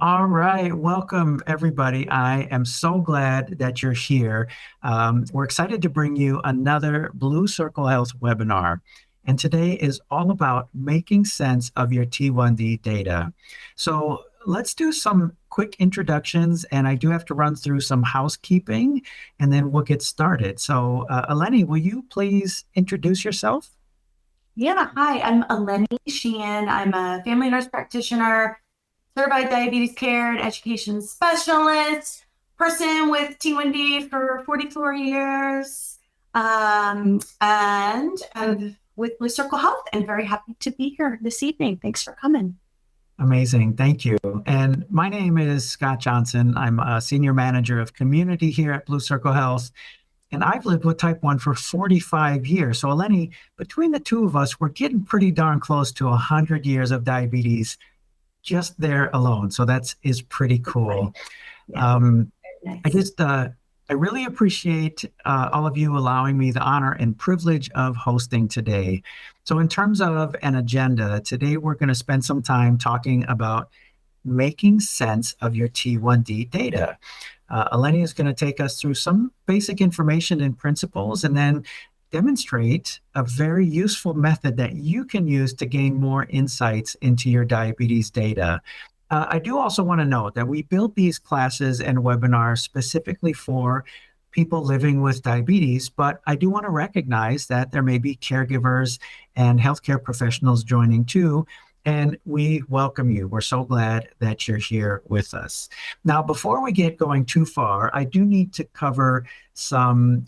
All right, welcome everybody. I am so glad that you're here. We're excited to bring you another Blue Circle Health webinar. And today is all about making sense of your T1D data. So let's do some quick introductions, and I do have to run through some housekeeping, and then we'll get started. So, Eleni, will you please introduce yourself? Yeah, hi, I'm Eleni Sheehan. I'm a family nurse practitioner, certified diabetes care and education specialist, person with T1D for 44 years, and I'm with Blue Circle Health and very happy to be here this evening. Thanks for coming. Amazing. Thank you. And my name is Scott Johnson. I'm a senior manager of community here at Blue Circle Health. And I've lived with type 1 for 45 years. So, Eleni, between the two of us, we're getting pretty darn close to 100 years of diabetes just there alone. So that is pretty cool. Yeah, Um, very I nice. just, I really appreciate all of you allowing me the honor and privilege of hosting today. So, in terms of an agenda, today we're going to spend some time talking about making sense of your T1D data. Eleni is going to take us through some basic information and principles and then demonstrate a very useful method that you can use to gain more insights into your diabetes data. I do also want to note that we build these classes and webinars specifically for people living with diabetes, but I do want to recognize that there may be caregivers and healthcare professionals joining too, and we welcome you. We're so glad that you're here with us. Now, before we get going too far, I do need to cover some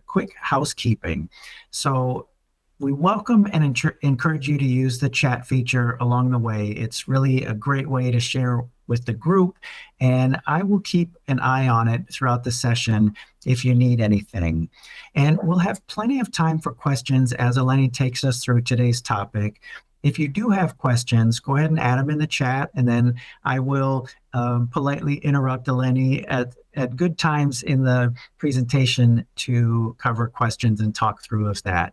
quick housekeeping. So, we welcome and encourage you to use the chat feature along the way. It's really a great way to share with the group, and I will keep an eye on it throughout the session if you need anything. And we'll have plenty of time for questions as Eleni takes us through today's topic. If you do have questions, go ahead and add them in the chat, and then I will politely interrupt Eleni at good times in the presentation to cover questions and talk through that.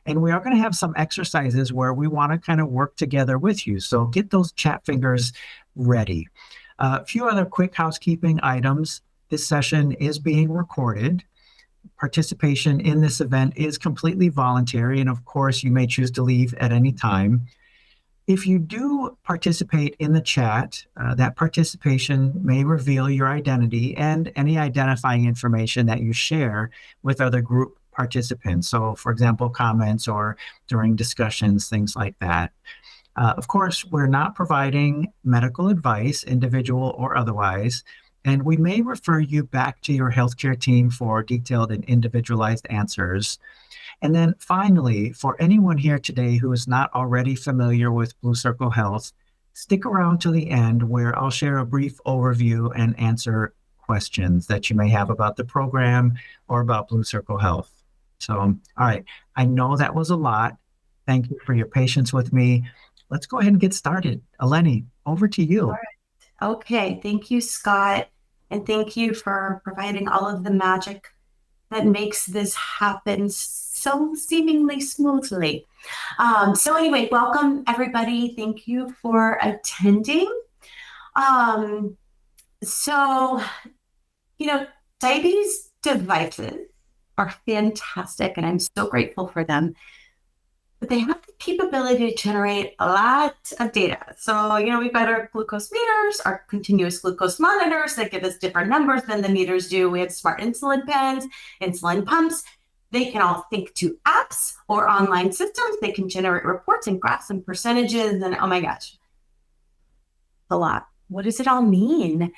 And we are going to have some exercises where we want to kind of work together with you. So get those chat fingers ready. A few other quick housekeeping items. This session is being recorded. Participation in this event is completely voluntary, and of course, you may choose to leave at any time. If you do participate in the chat, that participation may reveal your identity and any identifying information that you share with other group participants. So, for example, comments or during discussions, things like that. Of course, we're not providing medical advice, individual or otherwise, and we may refer you back to your healthcare team for detailed and individualized answers. And then finally, for anyone here today who is not already familiar with Blue Circle Health, stick around to the end where I'll share a brief overview and answer questions that you may have about the program or about Blue Circle Health. So, all right, I know that was a lot. Thank you for your patience with me. Let's go ahead and get started. Eleni, over to All you. right. Okay, thank you, Scott, and thank you for providing all of the magic that makes this happen so seemingly smoothly. So anyway, welcome everybody. Thank you for attending. Um, so, you know, diabetes devices are fantastic, and I'm so grateful for them. But they have the capability to generate a lot of data. So, we've got our glucose meters, our continuous glucose monitors that give us different numbers than the meters do. We have smart insulin pens, insulin pumps. They can all sync to apps or online systems. They can generate reports and graphs and percentages. And oh my gosh, a lot. What does it all mean?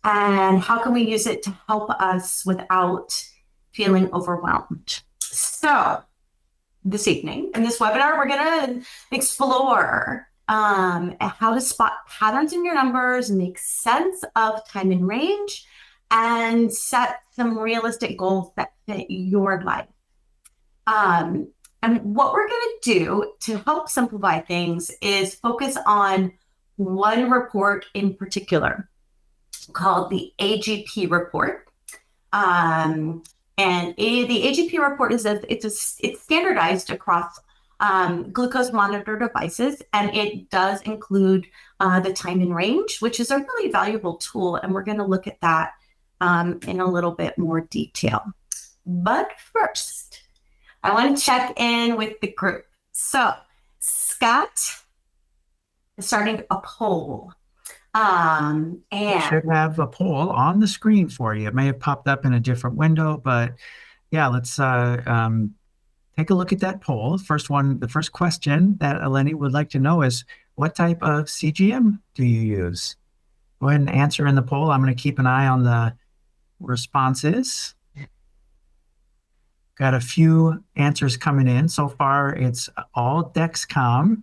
And how can we use it to help us without feeling overwhelmed? So, this evening in this webinar, we're going to explore how to spot patterns in your numbers, make sense of time and range, and set some realistic goals that fit your life. And what we're going to do to help simplify things is focus on one report in particular called the AGP report. And the AGP report it's standardized across glucose monitor devices, and it does include the time and range, which is a really valuable tool. And we're going to look at that in a little bit more detail. But first, I want to check in with the group. So Scott is starting a poll. You And should have a poll on the screen for you. It may have popped up in a different window, but yeah, let's take a look at that poll. The first question that Eleni would like to know is, what type of CGM do you use? Go ahead and answer in the poll. I'm going to keep an eye on the responses. Got a few answers coming in. So far, it's all Dexcom.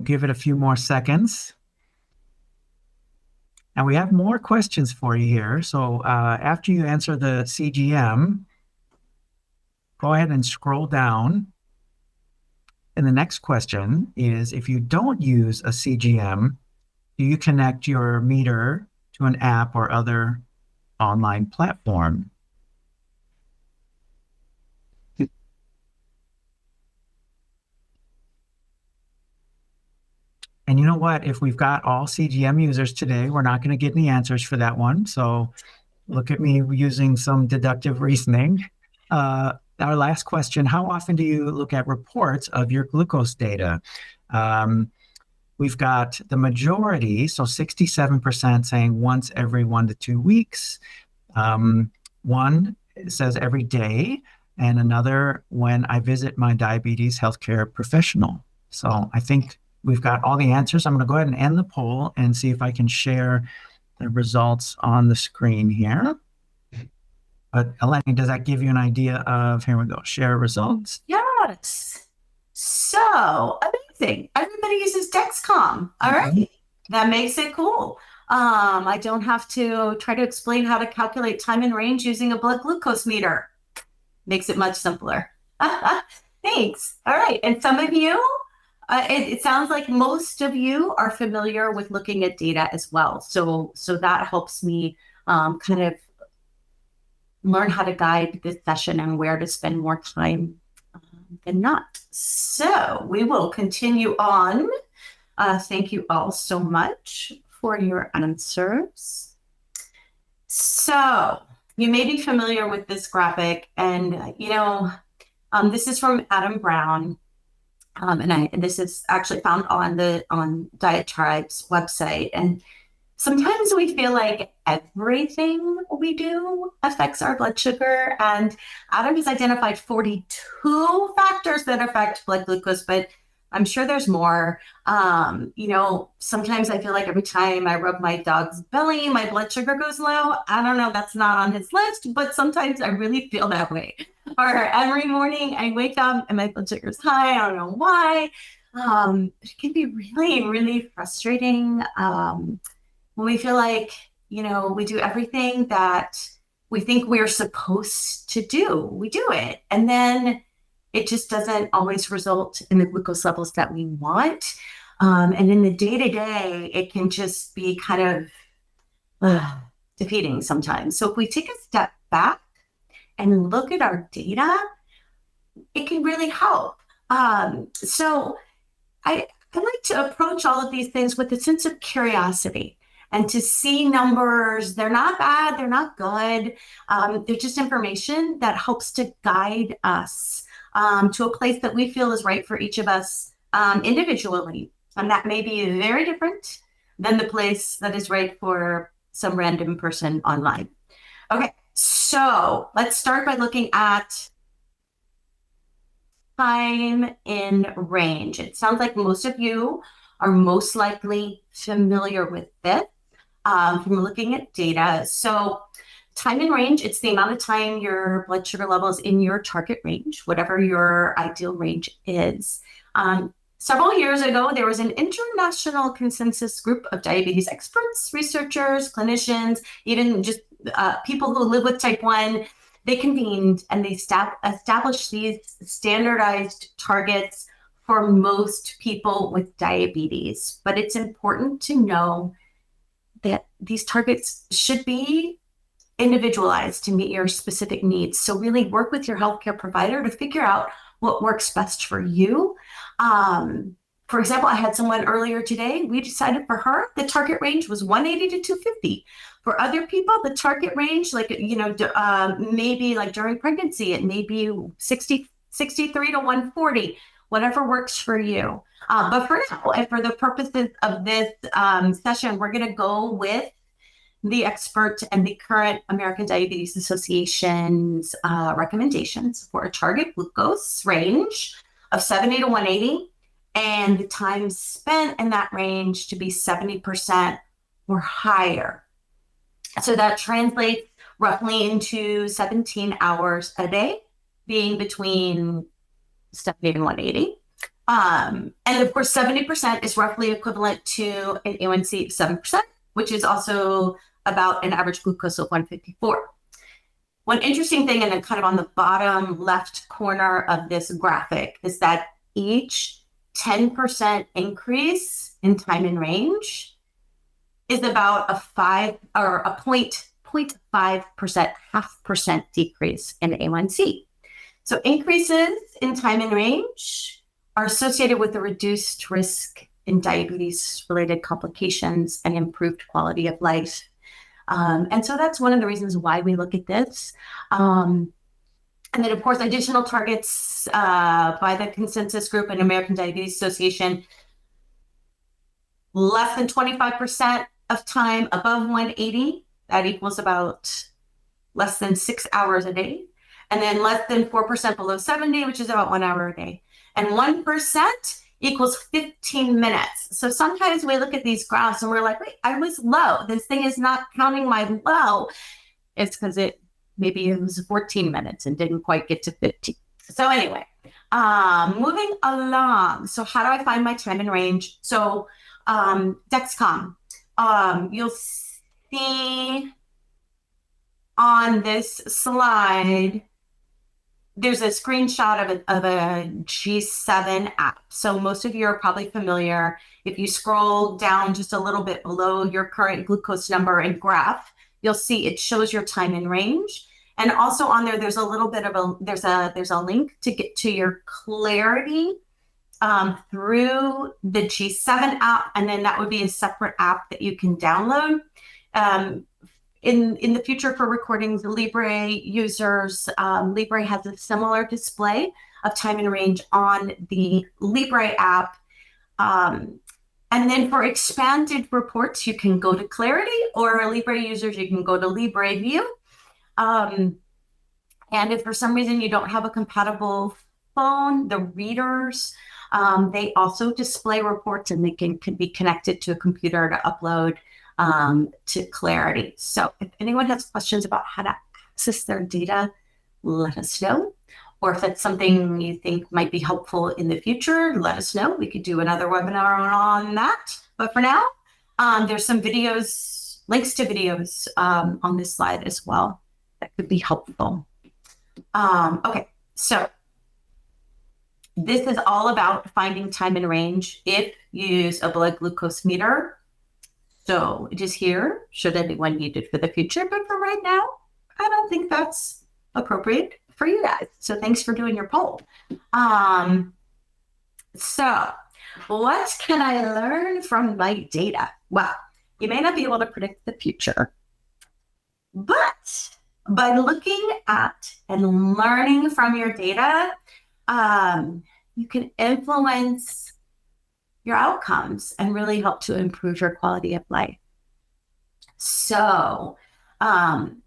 Give it a few more seconds. And we have more questions for you here. So after you answer the CGM, go ahead and scroll down. And the next question is, if you don't use a CGM, do you connect your meter to an app or other online platform? And you know what? If we've got all CGM users today, we're not going to get any answers for that one. So look at me using some deductive reasoning. Our last question, how often do you look at reports of your glucose data? We've got the majority, so 67% saying once every 1 to 2 weeks. One says every day, and another when I visit my diabetes healthcare professional. So I think we've got all the answers. I'm going to go ahead and end the poll and see if I can share the results on the screen here. But Eleni, does that give you an idea of, here we go, share results? yes. So amazing. Everybody uses Dexcom. All right. That makes it cool. I don't have to try to explain how to calculate time and range using a blood glucose meter. Makes it much simpler. Thanks. All right. And some of you, it sounds like most of you are familiar with looking at data as well. So that helps me kind of learn how to guide this session and where to spend more time than not. So we will continue on. Thank you all so much for your answers. So you may be familiar with this graphic, and this is from Adam Brown. And this is actually found on Diet Tribe's website. And sometimes we feel like everything we do affects our blood sugar. And Adam has identified 42 factors that affect blood glucose, but I'm sure there's more. Sometimes I feel like every time I rub my dog's belly, my blood sugar goes low. I don't know, that's not on his list, but sometimes I really feel that way. Or every morning I wake up and my blood sugar is high. I don't know why. It can be really, really frustrating when we feel like, we do everything that we think we're supposed to do. We do it. And then it just doesn't always result in the glucose levels that we want. And in the day-to-day, it can just be kind of defeating sometimes. So if we take a step back and look at our data, it can really help. So I like to approach all of these things with a sense of curiosity and to see numbers. They're not bad, they're not good. They're just information that helps to guide us to a place that we feel is right for each of us individually. And that may be very different than the place that is right for some random person online. Okay, so let's start by looking at time in range. It sounds like most of you are most likely familiar with this from looking at data. So time in range, it's the amount of time your blood sugar level is in your target range, whatever your ideal range is. Several years ago, there was an international consensus group of diabetes experts, researchers, clinicians, even just people who live with type 1. They convened and they established these standardized targets for most people with diabetes. But it's important to know that these targets should be individualized to meet your specific needs. So really work with your healthcare provider to figure out what works best for you. For example, I had someone earlier today, we decided for her, the target range was 180 to 250. For other people, the target range, like, maybe like during pregnancy, it may be 63 to 140, whatever works for you. But for now, and for the purposes of this session, we're going to go with the expert and the current American Diabetes Association's recommendations for a target glucose range of 70 to 180, and the time spent in that range to be 70% or higher. So that translates roughly into 17 hours a day, being between 70 and 180. And of course, 70% is roughly equivalent to an A1C of 7%, which is also about an average glucose of 154. One interesting thing, and then kind of on the bottom left corner of this graphic, is that each 10% increase in time in range is about a 0.5%, half percent decrease in A1C. So increases in time in range are associated with a reduced risk in diabetes-related complications and improved quality of life. And so that's one of the reasons why we look at this. And then, of course, additional targets by the Consensus Group and American Diabetes Association, less than 25% of time above 180, that equals about less than 6 hours a day. And then less than 4% below 70, which is about 1 hour a day. And 1% equals 15 minutes. So sometimes we look at these graphs and we're like, wait, I was low. This thing is not counting my low. It's because maybe it was 14 minutes and didn't quite get to 15. So anyway, moving along. So how do I find my time in range? So Dexcom, you'll see on this slide, there's a screenshot of a G7 app. So most of you are probably familiar. If you scroll down just a little bit below your current glucose number and graph, you'll see it shows your time in range. And also on there, there's a little bit of there's a link to get to your Clarity through the G7 app. And then that would be a separate app that you can download. In the future for recordings, the Libre users, Libre has a similar display of time and range on the Libre app. And then for expanded reports, you can go to Clarity, or Libre users, you can go to Libre View. And if for some reason you don't have a compatible phone, the readers, they also display reports, and they can be connected to a computer to upload to Clarity. So if anyone has questions about how to access their data, let us know. Or if that's something you think might be helpful in the future, let us know. We could do another webinar on that. But for now, there's some videos, links to videos on this slide as well that could be helpful. Okay, so this is all about finding time in range if you use a blood glucose meter. So it is here, should anyone need it for the future, but for right now, I don't think that's appropriate for you guys. So thanks for doing your poll. So what can I learn from my data? Well, you may not be able to predict the future, but by looking at and learning from your data, you can influence your outcomes and really help to improve your quality of life. So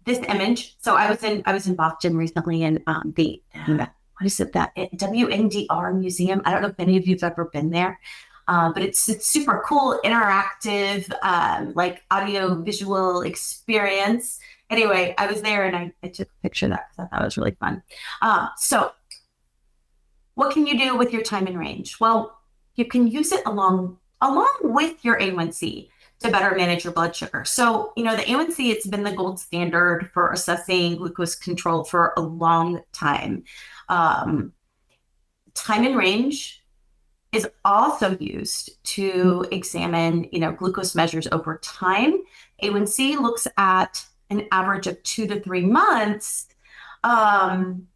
this image, so I was in Boston recently in what is it, that WNDR museum. I don't know if any of you've ever been there, but it's super cool, interactive, like audio visual experience. Anyway, I was there and I took a picture of that because I thought it was really fun. So what can you do with your time in range? Well, you can use it along with your A1C to better manage your blood sugar. So, the A1C, it's been the gold standard for assessing glucose control for a long time. Time in range is also used to examine, glucose measures over time. A1C looks at an average of 2 to 3 months. Um,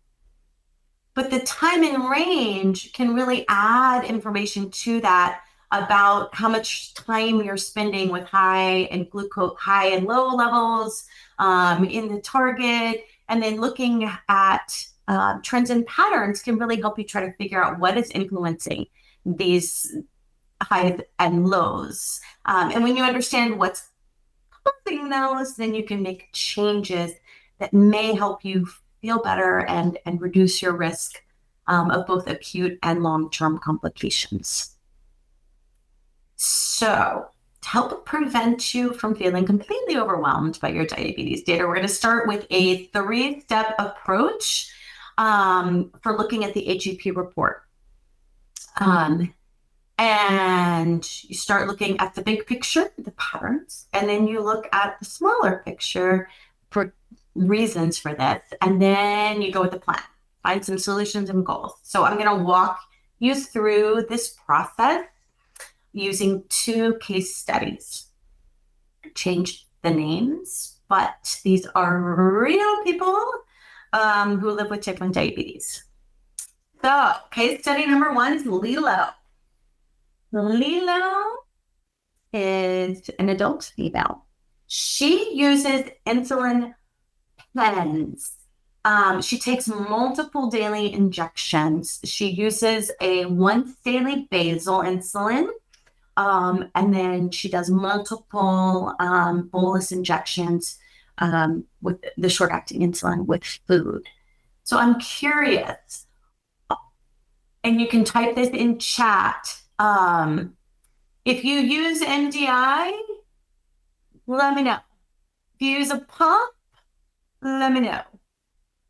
but the time and range can really add information to that about how much time you're spending with high and low levels in the target. And then looking at trends and patterns can really help you try to figure out what is influencing these highs and lows. And when you understand what's causing those, then you can make changes that may help you feel better and reduce your risk of both acute and long-term complications. So to help prevent you from feeling completely overwhelmed by your diabetes data, we're going to start with a 3-step approach for looking at the AGP report. And you start looking at the big picture, the patterns, and then you look at the smaller picture for reasons for this, and then you go with the plan, find some solutions and goals. So I'm going to walk you through this process using 2 case studies. Change the names, but these are real people who live with type 1 diabetes. So case study number 1 is Lilo. Lilo is an adult female. She uses insulin pens. She takes multiple daily injections. She uses a once daily basal insulin, and then she does multiple bolus injections with the short-acting insulin with food. So I'm curious, and you can type this in chat. If you use MDI, let me know. If you use a pump, let me know.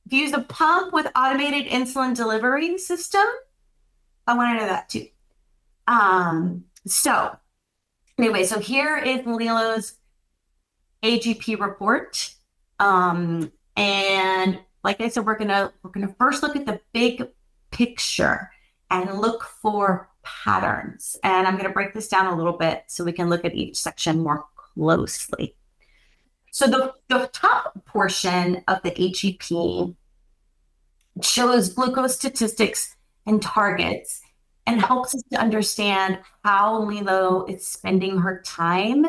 If you use a pump with automated insulin delivery system, I want to know that too. So anyway, so here is Lilo's AGP report. And like I said, we're gonna first look at the big picture and look for patterns. And I'm going to break this down a little bit so we can look at each section more closely. So the top portion of the AGP shows glucose statistics and targets and helps us to understand how Lilo is spending her time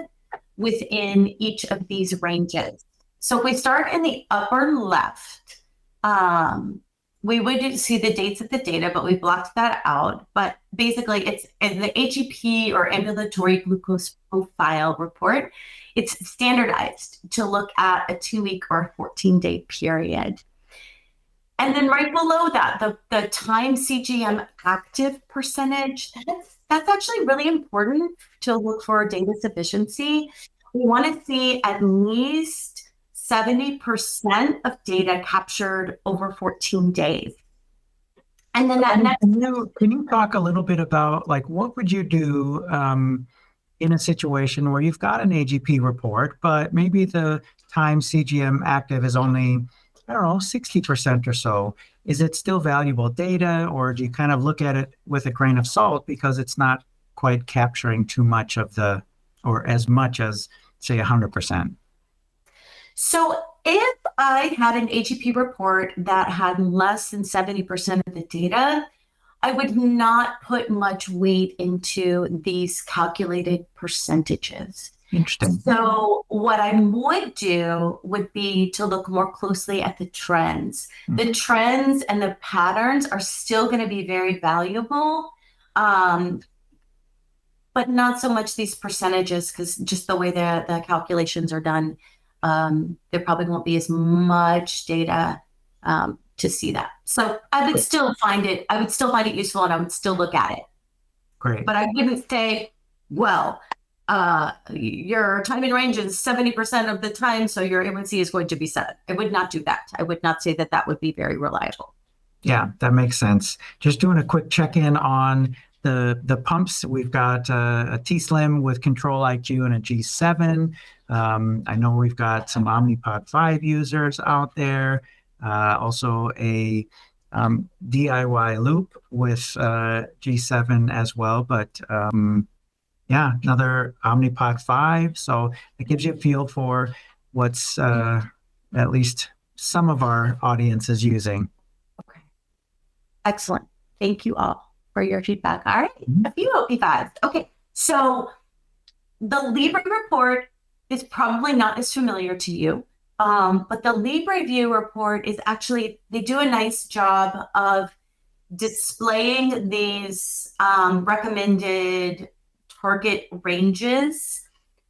within each of these ranges. So if we start in the upper left, we would see the dates of the data, but we blocked that out. But basically, it's in the AGP or ambulatory glucose profile report. It's standardized to look at a 2-week or 14-day period. And then right below that, the time CGM active percentage, that's actually really important to look for data sufficiency. We want to see at least 70% of data captured over 14 days. And then that next... Can you talk a little bit about, like, what would you do in a situation where you've got an AGP report, but maybe the time CGM active is only, I don't know, 60% or so? Is it still valuable data, or do you kind of look at it with a grain of salt because it's not quite capturing too much of the, or as much as, say, 100%? So if I had an AGP report that had less than 70% of the data, I would not put much weight into these calculated percentages. Interesting. So what I would do would be to look more closely at the trends. The trends and the patterns are still going to be very valuable, but not so much these percentages, because just the way the calculations are done, there probably won't be as much data to see that. So I would still find it useful, and I would still look at it. Great. But I wouldn't say, well, your time in range is 70% of the time, so your A1C is going to be 7. I would not do that. I would not say that that would be very reliable. Yeah, that makes sense. Just doing a quick check-in on the pumps. We've got a T-Slim with Control IQ and a G7. I know we've got some Omnipod 5 users out there. Also a DIY loop with G7 as well. But yeah, another Omnipod 5. So it gives you a feel for what's at least some of our audience is using. Okay. Excellent. Thank you all for your feedback. All right. Mhm. A few OP5s. Okay. So the Libre report is probably not as familiar to you, but the Libre View report is actually, they do a nice job of displaying these recommended target ranges.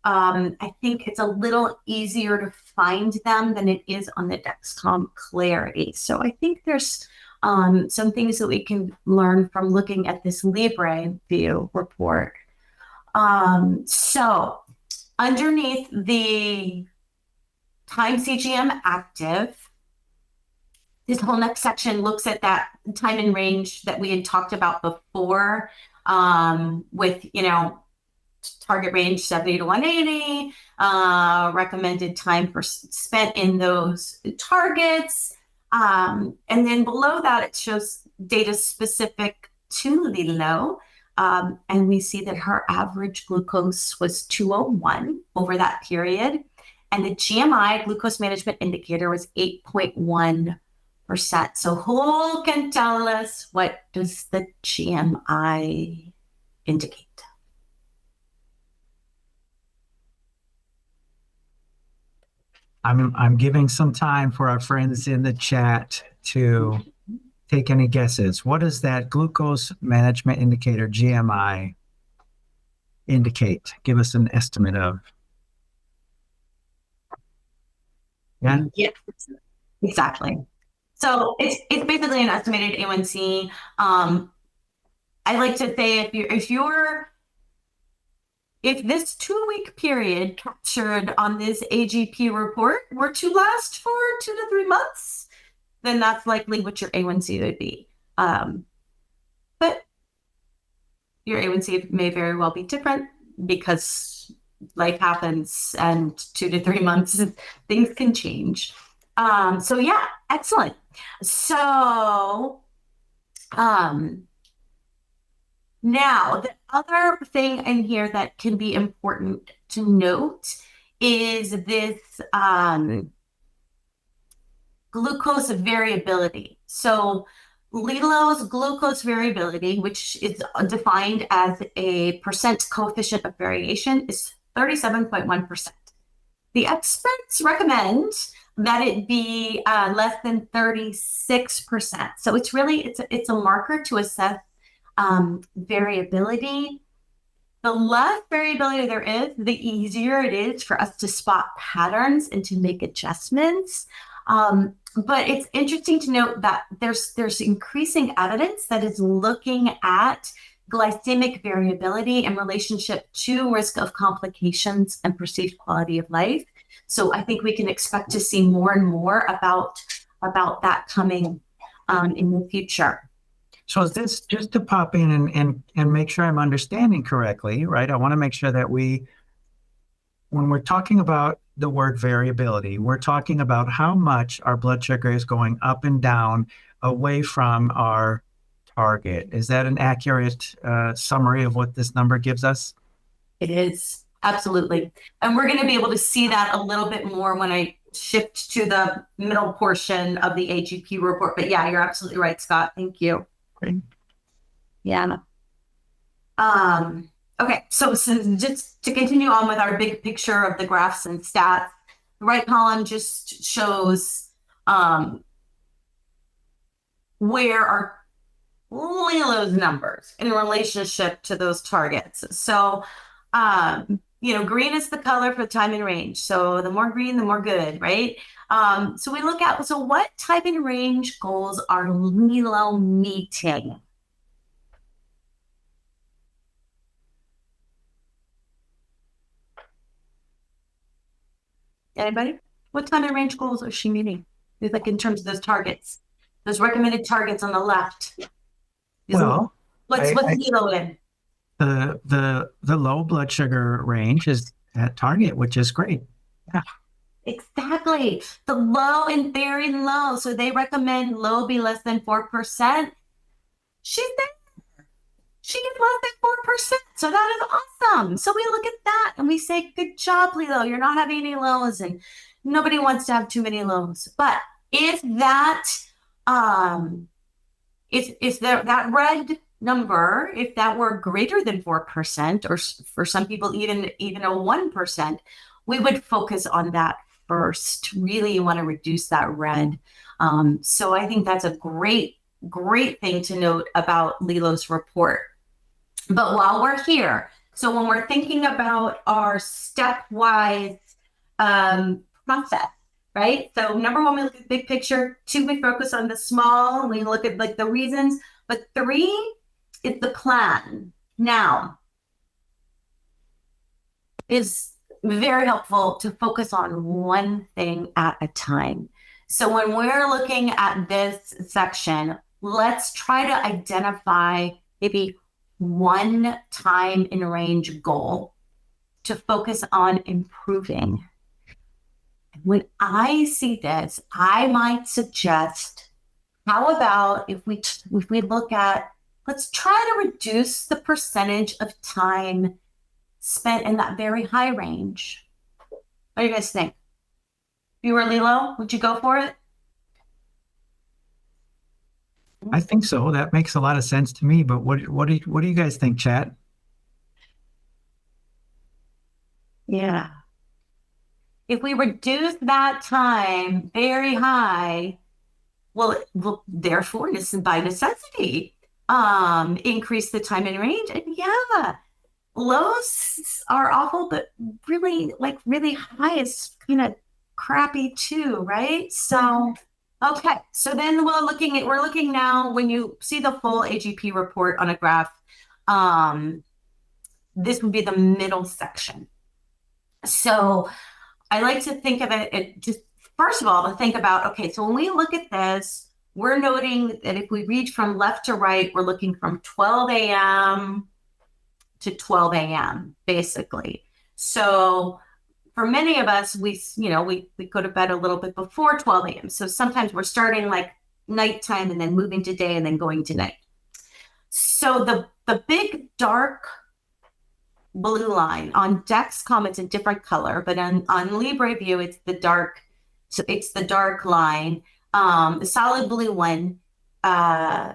I think it's a little easier to find them than it is on the Dexcom Clarity. So I think there's some things that we can learn from looking at this Libre View report. So underneath the time CGM active, this whole next section looks at that time and range that we had talked about before, with, target range 70 to 180, recommended time for spent in those targets. And then below that, it shows data specific to Lilo. And we see that her average glucose was 201 over that period. And the GMI, glucose management indicator, was 8.1%. So who can tell us, what does the GMI indicate? I'm giving some time for our friends in the chat to take any guesses. What does that glucose management indicator, GMI, indicate? Give us an estimate of. Yeah. Yeah, exactly. So it's basically an estimated A1C. I like to say if this 2-week period captured on this AGP report were to last for 2 to 3 months, then that's likely what your A1C would be. But your A1C may very well be different because life happens, and 2 to 3 months, things can change. So yeah, excellent. So now the other thing in here that can be important to note is this glucose variability. So Lilo's glucose variability, which is defined as a percent coefficient of variation, is 37.1%. The experts recommend that it be less than 36%. So it's really, it's a marker to assess variability. The less variability there is, the easier it is for us to spot patterns and to make adjustments. But it's interesting to note that there's increasing evidence that is looking at glycemic variability in relationship to risk of complications and perceived quality of life. So I think we can expect to see more and more about that coming in the future. So is this, just to pop in and make sure I'm understanding correctly, right? I want to make sure that when we're talking about the word variability, we're talking about how much our blood sugar is going up and down away from our target. Is that an accurate summary of what this number gives us? It is, absolutely. And we're going to be able to see that a little bit more when I shift to the middle portion of the AGP report. But yeah, you're absolutely right, Scott. Thank you. Great. Yeah. Okay, so just to continue on with our big picture of the graphs and stats, the right column just shows where are Lilo's numbers in relationship to those targets. So, green is the color for time and range. So the more green, the more good, right? So we look at, so what time and range goals are Lilo meeting? Anybody? What time and range goals is she meeting? Like in terms of those targets, those recommended targets on the left. Well, what's Lilo in? The low blood sugar range is at target, which is great. Yeah. Exactly. The low and very low. So they recommend low be less than 4%. She's there. She is less than 4%. So that is awesome. So we look at that and we say, good job, Lilo. You're not having any lows, and nobody wants to have too many lows. But if that um if that red number, if that were greater than 4%, or for some people even a 1%, we would focus on that first. Really, you want to reduce that red. So I think that's a great thing to note about Lilo's report. But while we're here, so when we're thinking about our stepwise process, right? So number one, we look at the big picture. Two, we focus on the small, and we look at like the reasons. But three is the plan. Now, is very helpful to focus on one thing at a time. So when we're looking at this section, let's try to identify maybe one time in range goal to focus on improving. When I see this, I might suggest, how about if we look at, let's try to reduce the percentage of time spent in that very high range. What do you guys think? If you were Lilo, would you go for it? I think so. That makes a lot of sense to me. But what do you guys think, chat? Yeah. If we reduce that time very high, well, therefore, by necessity, increase the time in range. And yeah, lows are awful, but really high is kind of crappy too, right? So, okay. So then we're looking now, when you see the full AGP report on a graph, this would be the middle section. So I like to think of it just, first of all, to think about, okay, so when we look at this, we're noting that if we read from left to right, we're looking from 12 a.m. to 12 a.m., basically. So for many of us, we go to bed a little bit before 12 a.m. So sometimes we're starting like nighttime and then moving to day and then going to night. So the big dark blue line on Dexcom, it's a different color, but on LibreView, it's the dark line. The solid blue one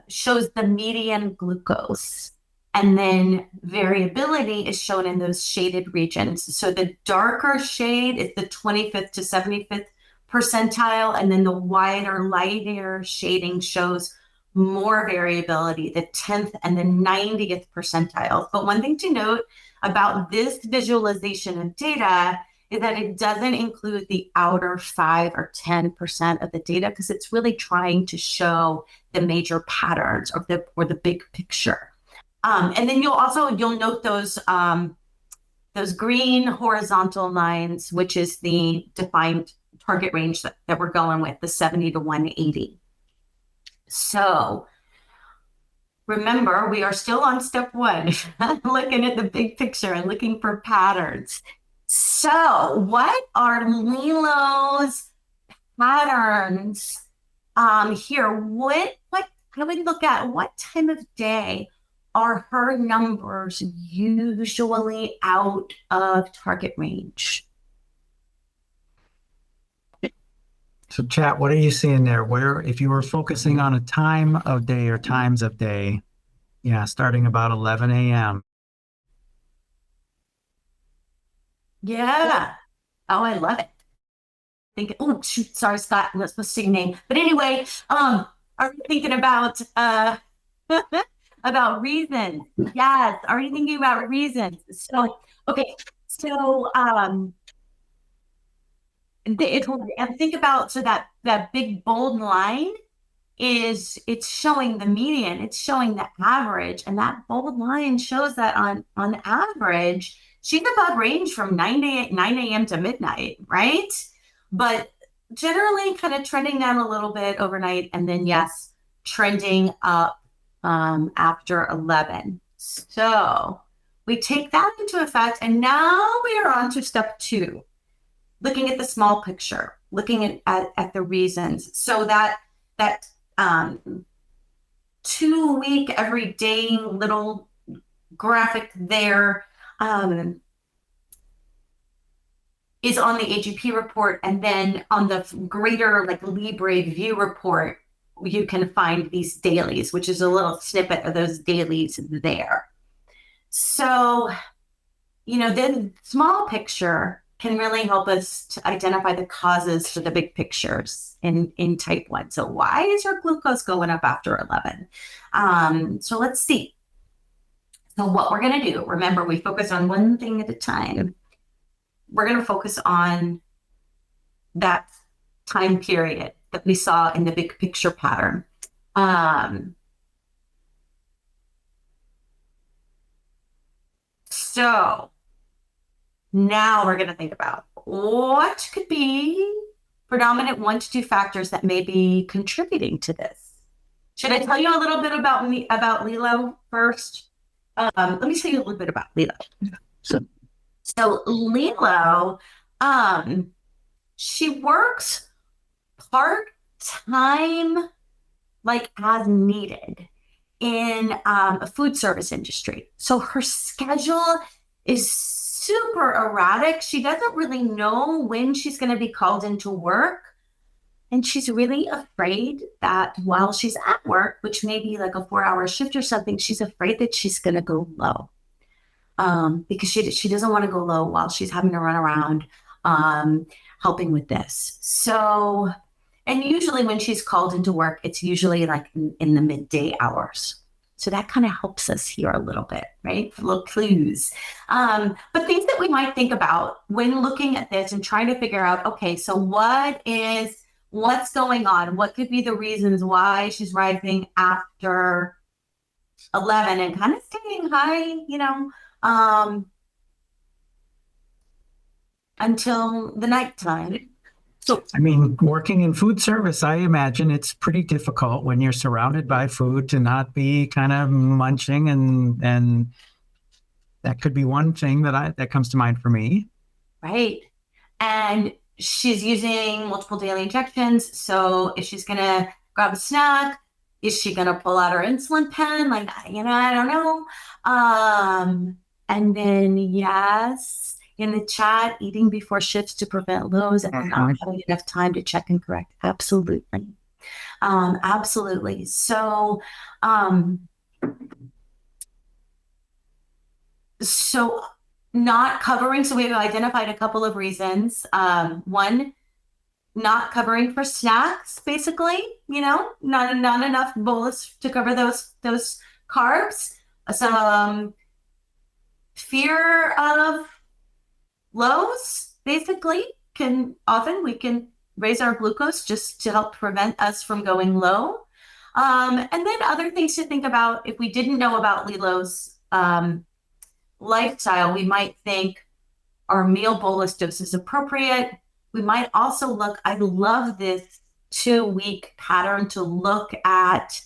shows the median glucose, and then variability is shown in those shaded regions. So the darker shade is the 25th to 75th percentile, and then the lighter shading shows more variability, the 10th and the 90th percentile. But one thing to note about this visualization of data is that it doesn't include the outer 5 or 10% of the data, because it's really trying to show the major patterns or the big picture. And then you'll note those green horizontal lines, which is the defined target range that we're going with, the 70 to 180. So remember, we are still on step one, looking at the big picture and looking for patterns. So what are Lilo's patterns here? What can we look at? What time of day are her numbers usually out of target range? So chat, what are you seeing there? Where, if you were focusing on a time of day or times of day, yeah, starting about 11 a.m. Yeah. Oh, I love it. Oh, shoot, sorry, Scott, I'm not supposed to say your name. But anyway, are you thinking about about reasons? Yes. Are you thinking about reasons? So, okay. So, and think about, so that big bold line it's showing the median, it's showing the average, and that bold line shows that on average she's above range from 9 a.m. to midnight, right? But generally kind of trending down a little bit overnight, and then yes, trending up after 11. So we take that into effect, and now we are on to step 2, looking at the small picture, looking at the reasons. So that 2 week every day little graphic there is on the AGP report. And then on the greater like Libre view report, you can find these dailies, which is a little snippet of those dailies there. So, the small picture can really help us to identify the causes for the big pictures in type 1. So why is your glucose going up after 11? So let's see. So what we're going to do, remember, we focus on one thing at a time. We're going to focus on that time period that we saw in the big picture pattern. So now we're going to think about what could be predominant 1 to 2 factors that may be contributing to this. Should I tell you a little bit about Lilo first? Let me tell you a little bit about Lilo. So Lilo, she works part-time, like as needed in a food service industry. So her schedule is super erratic. She doesn't really know when she's going to be called into work. And she's really afraid that while she's at work, which may be like a 4-hour shift or something, she's afraid that she's going to go low. Because she doesn't want to go low while she's having to run around helping with this. So, and usually when she's called into work, it's usually like in the midday hours. So that kind of helps us here a little bit, right? Little clues. But things that we might think about when looking at this and trying to figure out, okay, so what's going on? What could be the reasons why she's rising after 11 and kind of staying high, until the nighttime. So, I mean, working in food service, I imagine it's pretty difficult when you're surrounded by food to not be kind of munching, and that could be one thing that comes to mind for me. Right. And she's using multiple daily injections. So if she's going to grab a snack, is she going to pull out her insulin pen? Like, I don't know. And then, yes, in the chat, eating before shifts to prevent lows and not having enough time to check and correct. Absolutely. Absolutely. So, not covering. So we've identified a couple of reasons. One, not covering for snacks, basically, not enough bolus to cover those carbs. Some fear of lows, basically, we can raise our glucose just to help prevent us from going low. And then other things to think about if we didn't know about Lilo's lifestyle, we might think our meal bolus dose is appropriate. We might also I love this 2-week pattern to look at,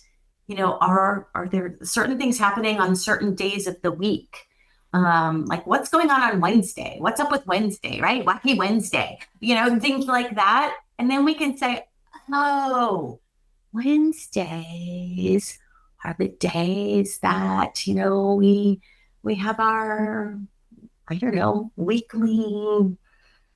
are there certain things happening on certain days of the week? Like what's going on Wednesday? What's up with Wednesday, right? Wacky Wednesday, things like that. And then we can say, oh, Wednesdays are the days that, we have our, I don't know, weekly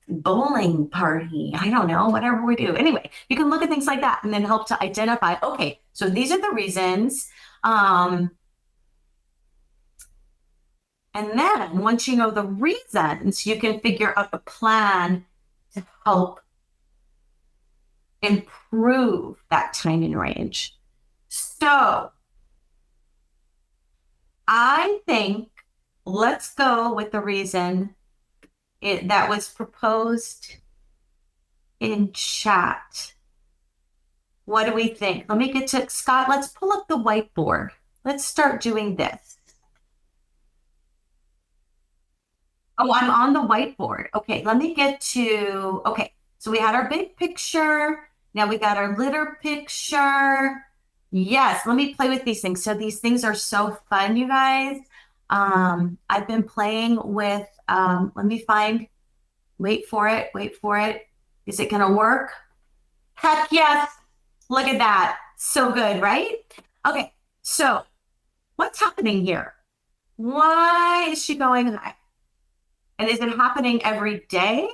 bowling party. I don't know, whatever we do. Anyway, you can look at things like that and then help to identify, okay, so these are the reasons. And then once you know the reasons, you can figure out a plan to help improve that time in range. So I think let's go with the reason that was proposed in chat. What do we think? Let me get to Scott. Let's pull up the whiteboard. Let's start doing this. Oh, I'm on the whiteboard. Okay, let me get to, okay, so we had our big picture. Now we got our litter picture. Yes, let me play with these things. So these things are so fun, you guys. I've been playing with, let me find, wait for it. Is it going to work? Heck yes. Look at that. So good, right? Okay, so what's happening here? Why is she going high? And is it happening every day?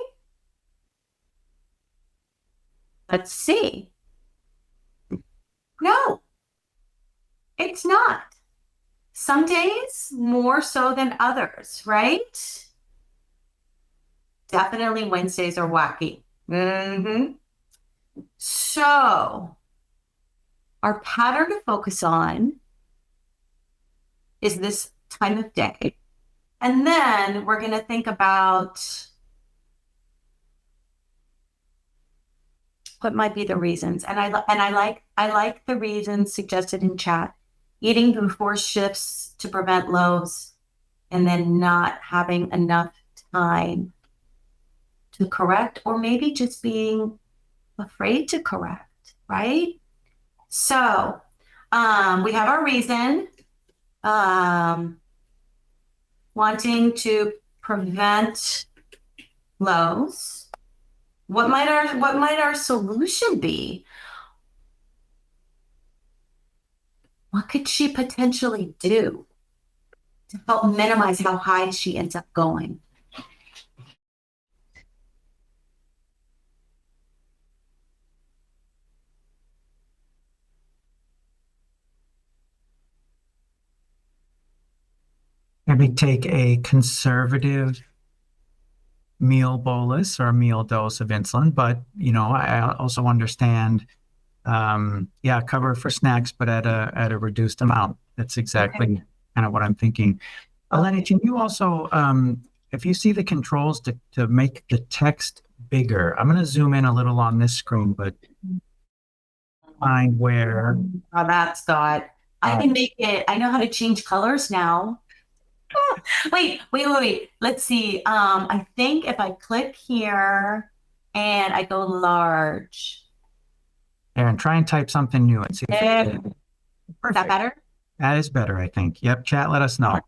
Let's see. No, it's not. Some days more so than others, right? Definitely Wednesdays are wacky. So our pattern to focus on is this time of day. And then we're going to think about what might be the reasons. And I like the reasons suggested in chat. Eating before shifts to prevent lows, and then not having enough time to correct, or maybe just being afraid to correct, right? So we have our reason, wanting to prevent lows. What might our solution be? What could she potentially do to help minimize how high she ends up going? Maybe take a conservative meal bolus or meal dose of insulin, but I also understand, cover for snacks, but at a reduced amount. That's exactly kind of what I'm thinking. Eleni, can you also, if you see the controls to make the text bigger, I'm going to zoom in a little on this screen, but find where. Oh, that's got. I can make it. I know how to change colors now. Wait. Let's see. I think if I click here and I go large. And try and type something new and see. Is that better? That is better, I think. Yep. Chat, let us know.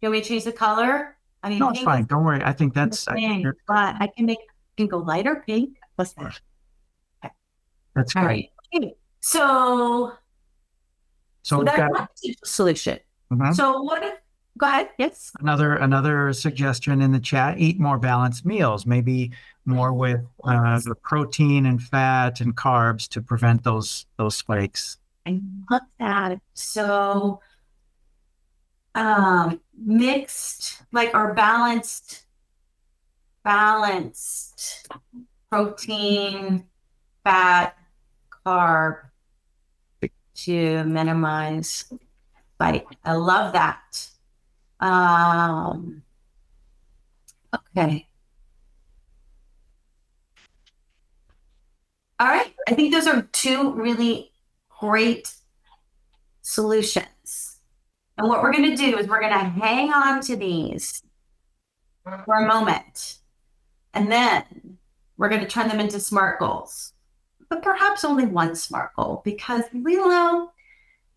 You want me to change the color? I mean, no, it's fine. Don't worry. I think that's. But I can go lighter pink. What's that? Okay. That's great. Right. Okay. So we've that's got a solution. So what if? Go ahead. Yes. Another suggestion in the chat: eat more balanced meals. Maybe more with the protein and fat and carbs to prevent those spikes. I love that. So, mixed, like our balanced protein, fat, carb to minimize spike. I love that. Okay. All right. I think those are two really great solutions. And what we're going to do is we're going to hang on to these for a moment. And then we're going to turn them into SMART goals. But perhaps only one SMART goal, because we want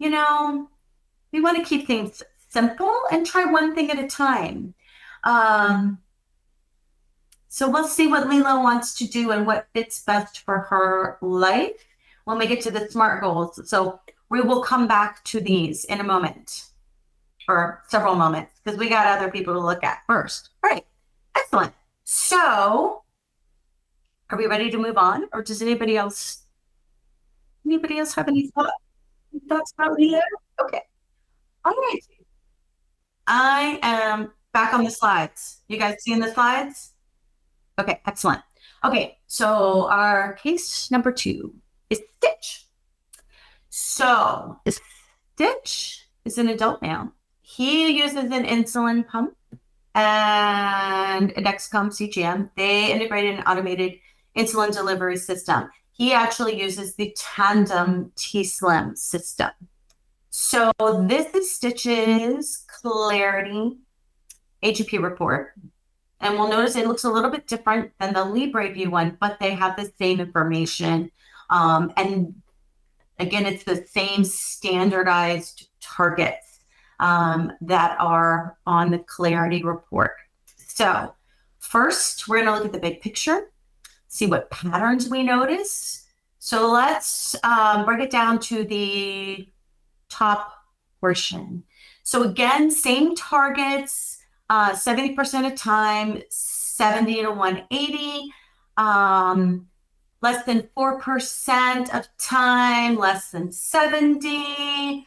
to keep things simple and try one thing at a time. So we'll see what Lila wants to do and what fits best for her life when we get to the SMART goals. So we will come back to these in a moment, or several moments, because we got other people to look at first. All right, excellent. So are we ready to move on, or does anybody else have any thoughts about Lila? Okay. All right. I am back on the slides. You guys seeing the slides? Okay, excellent. Okay, so our case number 2 is Stitch. So Stitch is an adult male. He uses an insulin pump and a Dexcom CGM. They integrated an automated insulin delivery system. He actually uses the Tandem T-Slim system. So this is Stitch's Clarity AGP report. And we'll notice it looks a little bit different than the LibreView one, but they have the same information. And again, it's the same standardized targets that are on the Clarity report. So first, we're going to look at the big picture, see what patterns we notice. So let's break it down to the top portion. So again, same targets, 70% of time, 70 to 180. Less than 4% of time, less than 70.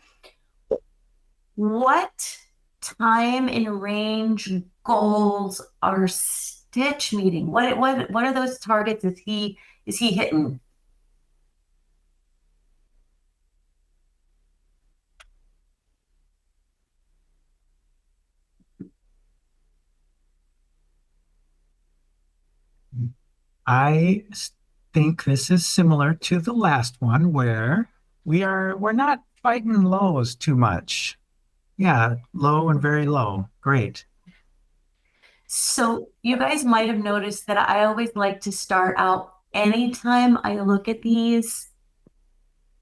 What time in range goals are Stitch meeting? What are those targets is he hitting? I think this is similar to the last one where we're not fighting lows too much. Yeah, low and very low. Great. So you guys might have noticed that I always like to start out anytime I look at these,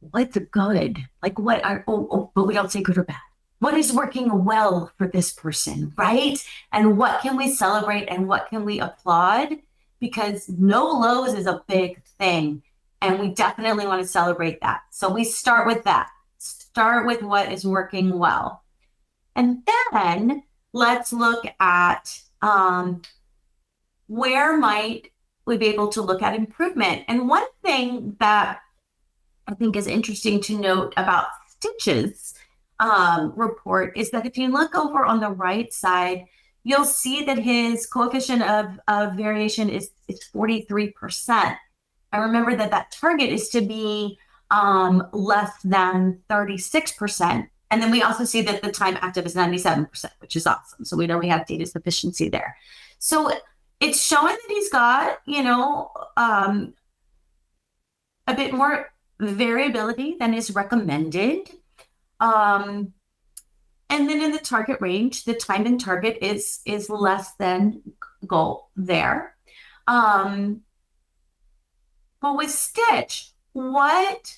what's good? Like what are, but we don't say good or bad. What is working well for this person, right? And what can we celebrate and what can we applaud? Because no lows is a big thing. And we definitely want to celebrate that. So we start with that. Start with what is working well. And then let's look at where might we be able to look at improvement. And one thing that I think is interesting to note about Stitch's report is that if you look over on the right side, you'll see that his coefficient of variation is 43%. I remember that target is to be less than 36%. And then we also see that the time active is 97%, which is awesome. So we know we have data sufficiency there. So it's showing that he's got, a bit more variability than is recommended. And then in the target range, the time in target is less than goal there. But with Stitch, what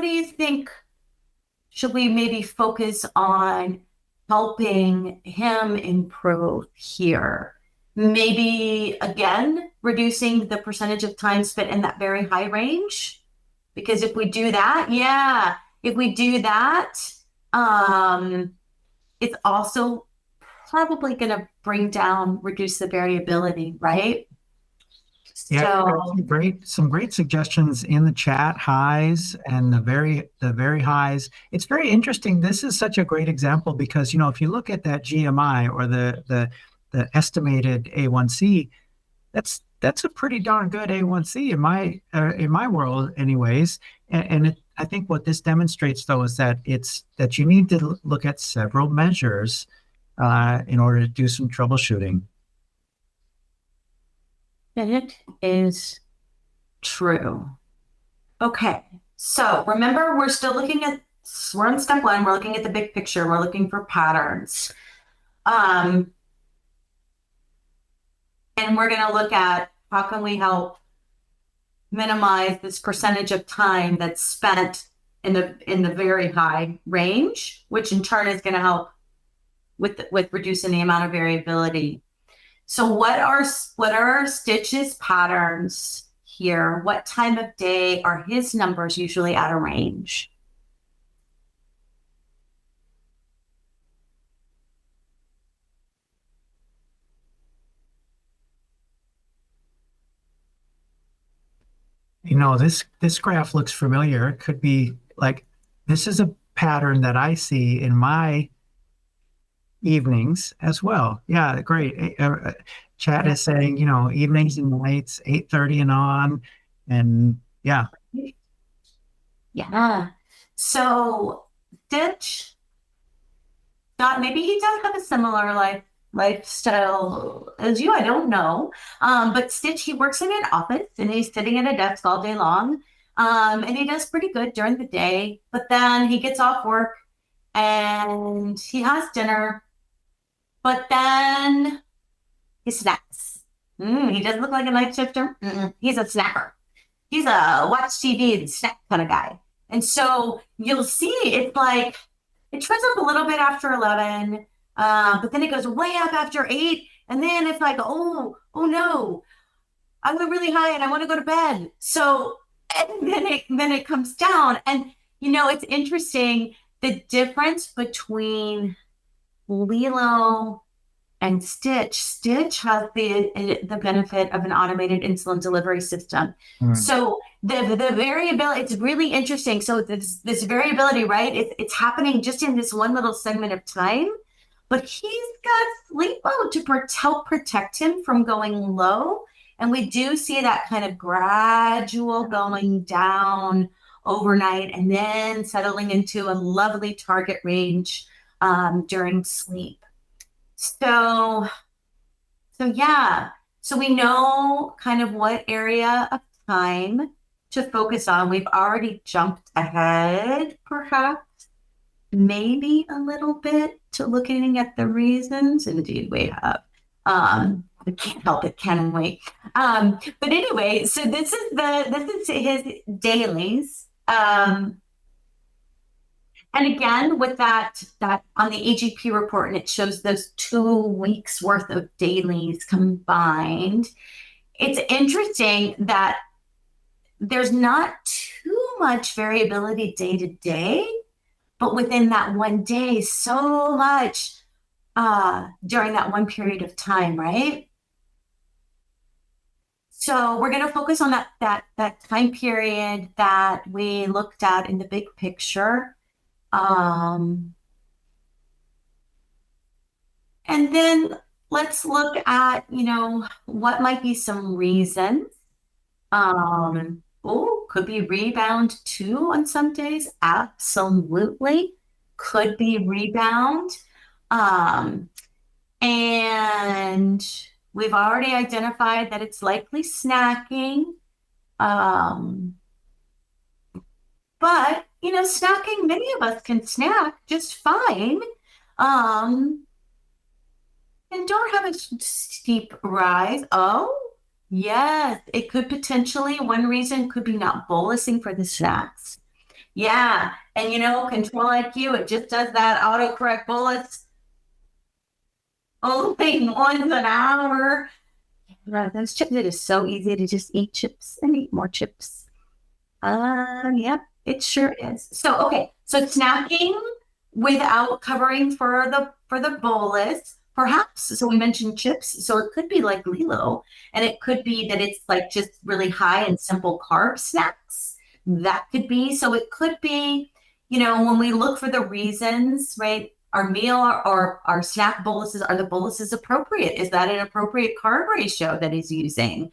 do you think? Should we maybe focus on helping him improve here? Maybe again, reducing the percentage of time spent in that very high range. Because if we do that, it's also probably going to reduce the variability, right? Yeah, So, some great suggestions in the chat, highs and the very highs. It's very interesting. This is such a great example because, if you look at that GMI or the estimated A1C, that's a pretty darn good A1C in my world, anyways. And I think what this demonstrates, though, is that you need to look at several measures in order to do some troubleshooting. it is true. Okay, so remember, we're on step one. We're looking at the big picture. We're looking for patterns. And we're going to look at how can we help minimize this percentage of time that's spent in the very high range, which in turn is going to help with reducing the amount of variability. So what are Stitch's patterns here? What time of day are his numbers usually at a range? This graph looks familiar. It could be like this is a pattern that I see in my evenings as well. Yeah, great. Chat is saying, evenings and nights, 8:30 and on. And yeah. Yeah. So Stitch, maybe he does have a similar lifestyle as you. I don't know. But Stitch, he works in an office and he's sitting at a desk all day long. And he does pretty good during the day, but then he gets off work and he has dinner, but then he snacks. He doesn't look like a night shifter. He's a snacker. He's a watch TV and snack kind of guy. And so you'll see it's like it trends up a little bit after 11, but then it goes way up after 8. And then it's like, oh no, I went really high and I want to go to bed. So and then it comes down. And it's interesting the difference between Lilo and Stitch has the benefit of an automated insulin delivery system. Mm. So the variability, it's really interesting. So this variability, right? It's happening just in this one little segment of time, but he's got sleep mode to help protect him from going low. And we do see that kind of gradual going down overnight and then settling into a lovely target range during sleep. So, so yeah, so we know kind of what area of time to focus on. We've already jumped ahead, perhaps, maybe a little bit to looking at the reasons. Indeed, we have. We can't help it, can we? But anyway, so this is his dailies. And again, with that on the AGP report, and it shows those 2 weeks worth of dailies combined. It's interesting that there's not too much variability day to day, but within that one day, so much during that one period of time, right? So we're going to focus on that time period that we looked at in the big picture. And then let's look at, what might be some reasons. Could be rebound too on some days. Absolutely. Could be rebound. And we've already identified that it's likely snacking. But, snacking, many of us can snack just fine. And don't have a steep rise. Oh, yes, it could potentially, one reason could be not bolusing for the snacks. Yeah, and Control IQ, it just does that autocorrect bolus only once an hour. Right, those chips, it is so easy to just eat chips and eat more chips. Yep, it sure is. So, okay, so snacking without covering for the bolus, perhaps. So we mentioned chips. So it could be like Lilo, and it could be that it's like just really high in simple carb snacks. That could be. So it could be, when we look for the reasons, right? Our meal or our snack boluses, are the boluses appropriate? Is that an appropriate carb ratio that he's using?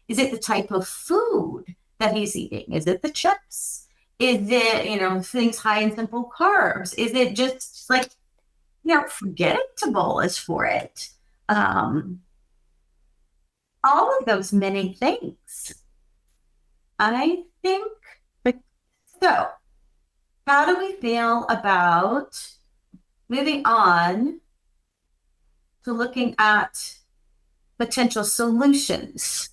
Is it the type of food that he's eating? Is it the chips? Is it, things high in simple carbs? Is it just like, forgetting to bolus for it? All of those many things. I think. So, how do we feel about moving on to looking at potential solutions?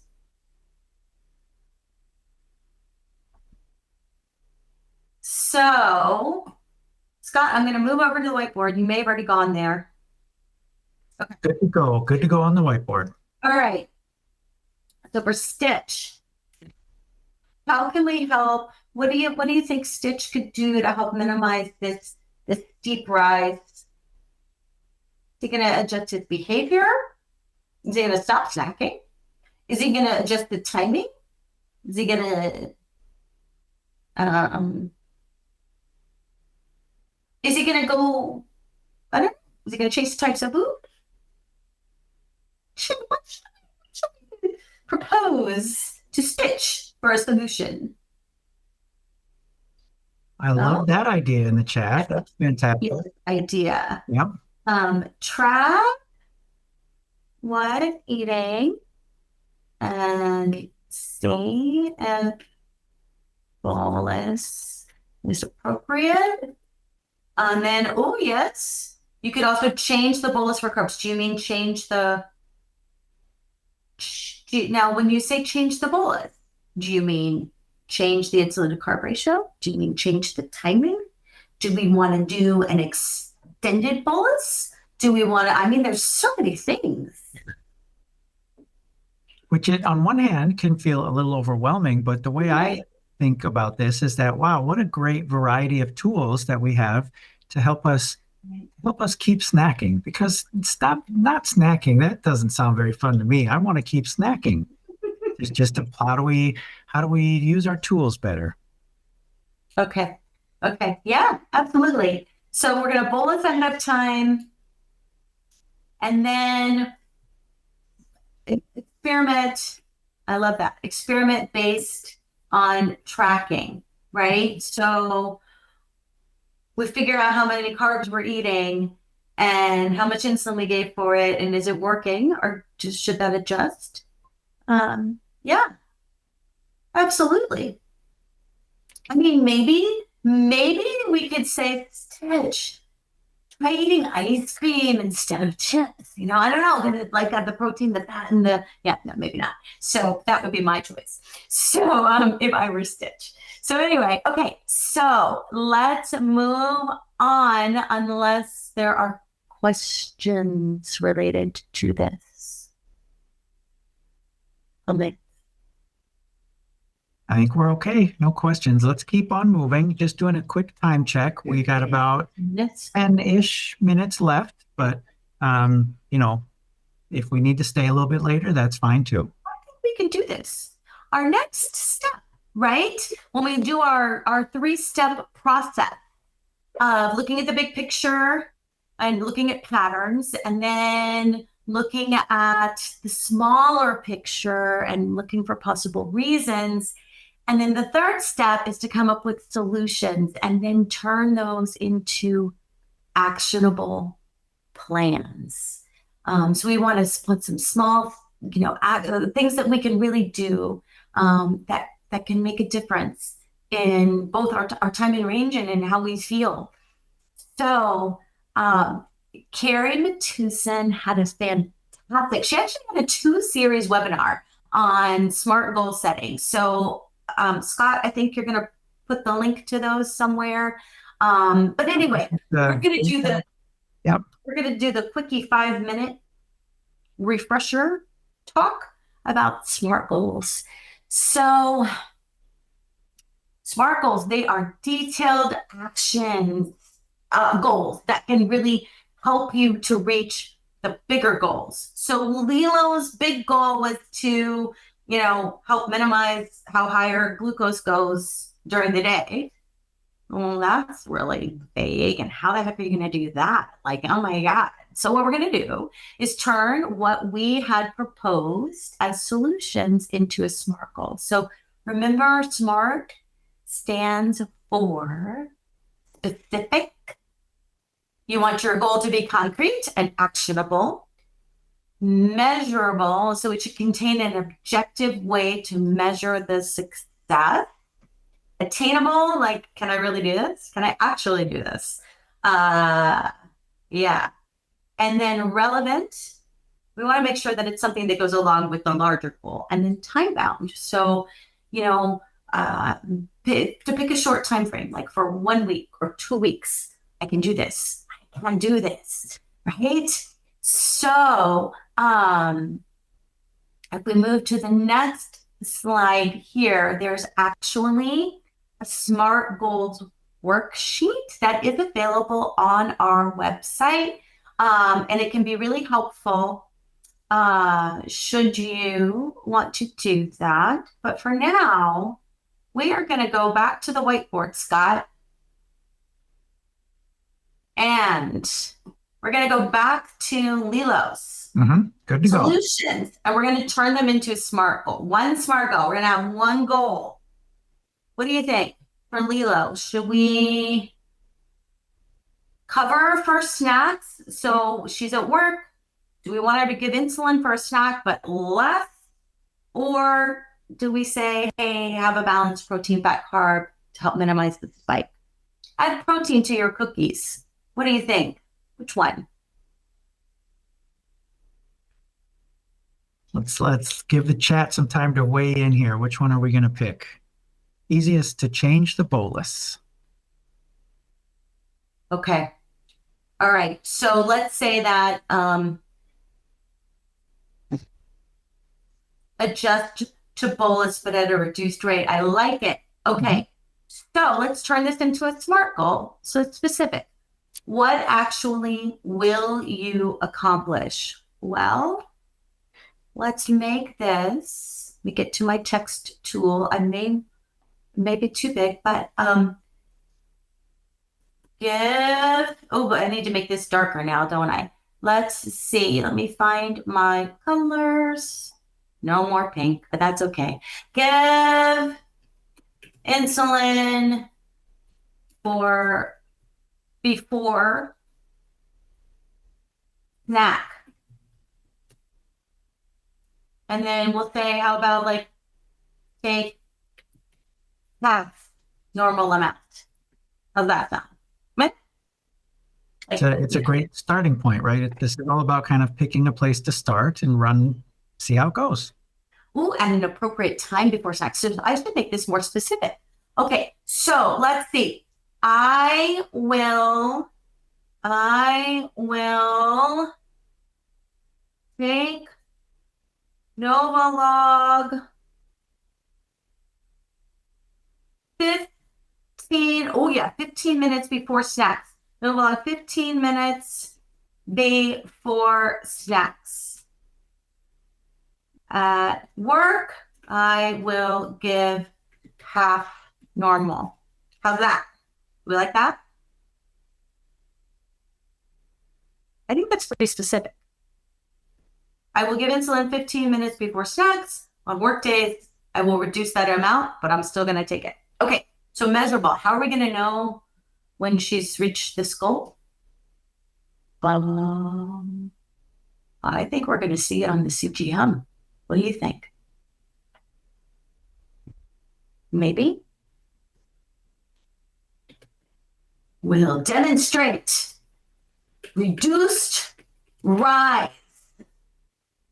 So, Scott, I'm going to move over to the whiteboard. You may have already gone there. Okay. Good to go. Good to go on the whiteboard. All right. So for Stitch, how can we help? What do you think Stitch could do to help minimize this steep rise? Is he going to adjust his behavior? Is he going to stop snacking? Is he going to adjust the timing? Is he going to is he going to go, I don't know, is he going to chase types of food? What should we propose to Stitch for a solution? I love that idea in the chat. That's fantastic. Yes, idea. Yep. Track what eating and see if bolus is appropriate. And then, oh yes, you could also change the bolus for carbs. Do you mean change the? Now, when you say change the bolus, do you mean change the insulin to carb ratio? Do you mean change the timing? Do we want to do an extended bolus? Do we want to? I mean, there's so many things. Which on one hand can feel a little overwhelming, but the way think about this is that, wow, what a great variety of tools that we have to help us keep snacking, because stop not snacking. That doesn't sound very fun to me. I want to keep snacking. It's just how do we use our tools better? Okay. Okay. Yeah, absolutely. So we're going to bolus ahead of time and then experiment. I love that. Experiment based on tracking, right? So we figure out how many carbs we're eating and how much insulin we gave for it, and is it working, or just should that adjust? Yeah, absolutely. I mean, maybe we could say, Stitch, try eating ice cream instead of chips. I don't know. Then it like got the protein, the fat, and yeah, no, maybe not. So that would be my choice. So if I were Stitch. So anyway, okay. So let's move on unless there are questions related to this. Okay. I think we're okay. No questions. Let's keep on moving. Just doing a quick time check. We got about Yes. 10-ish minutes left, but if we need to stay a little bit later, that's fine too. We can do this. Our next step, right? When we do our 3-step process of looking at the big picture and looking at patterns, and then looking at the smaller picture and looking for possible reasons. And then the third step is to come up with solutions and then turn those into actionable plans. So we want to put some small, things that we can really do that can make a difference in both our time in range and in how we feel. So Carrie Matuson had a fantastic, she actually had a 2-series webinar on SMART goal setting. So Scott, I think you're going to put the link to those somewhere. But anyway, we're going to do we're going to do the quickie 5-minute refresher talk about SMART goals. So SMART goals, they are detailed action goals that can really help you to reach the bigger goals. So Lilo's big goal was to, help minimize how high her glucose goes during the day. Well, that's really vague. And how the heck are you going to do that? Like, oh my God. So what we're going to do is turn what we had proposed as solutions into a SMART goal. So remember, SMART stands for specific. You want your goal to be concrete and actionable, measurable, so it should contain an objective way to measure the success. Attainable, like, can I really do this? Can I actually do this? Yeah. And then relevant, we want to make sure that it's something that goes along with the larger goal. And then time bound. So, to pick a short time frame, like for 1 week or 2 weeks, I can do this. I can do this, right? So, if we move to the next slide here, there's actually a SMART goals worksheet that is available on our website. And it can be really helpful should you want to do that. But for now, we are going to go back to the whiteboard, Scott. And we're going to go back to Lilo's Good to go. solutions. And we're going to turn them into a SMART goal. One SMART goal. We're going to have one goal. What do you think for Lilo? Should we cover for snacks? So she's at work. Do we want her to give insulin for a snack, but less? Or do we say, hey, have a balanced protein, fat, carb to help minimize the spike? Add protein to your cookies. What do you think? Which one? Let's give the chat some time to weigh in here. Which one are we going to pick? Easiest to change the bolus. Okay. All right. So let's say that adjust to bolus, but at a reduced rate. I like it. Okay. So let's turn this into a SMART goal. So it's specific. What actually will you accomplish? Well, let's make this. Let me get to my text tool. I may make it too big, but but I need to make this darker now, don't I? Let's see. Let me find my colors. No more pink, but that's okay. Give insulin for before snack. And then we'll say, how about like take half normal amount. How's that sound? It's a great starting point, right? This is all about kind of picking a place to start and see how it goes. Ooh, and an appropriate time before sex. So I should make this more specific. Okay, so let's see. I will take Novolog 15 minutes before sex. Novolog 15 minutes before sex. At work, I will give half normal. How's that? We like that? I think that's pretty specific. I will give insulin 15 minutes before sex. On work days, I will reduce that amount, but I'm still going to take it. Okay, so measurable. How are we going to know when she's reached this goal? I think we're going to see it on the CGM. What do you think? Maybe? We'll demonstrate reduced rise.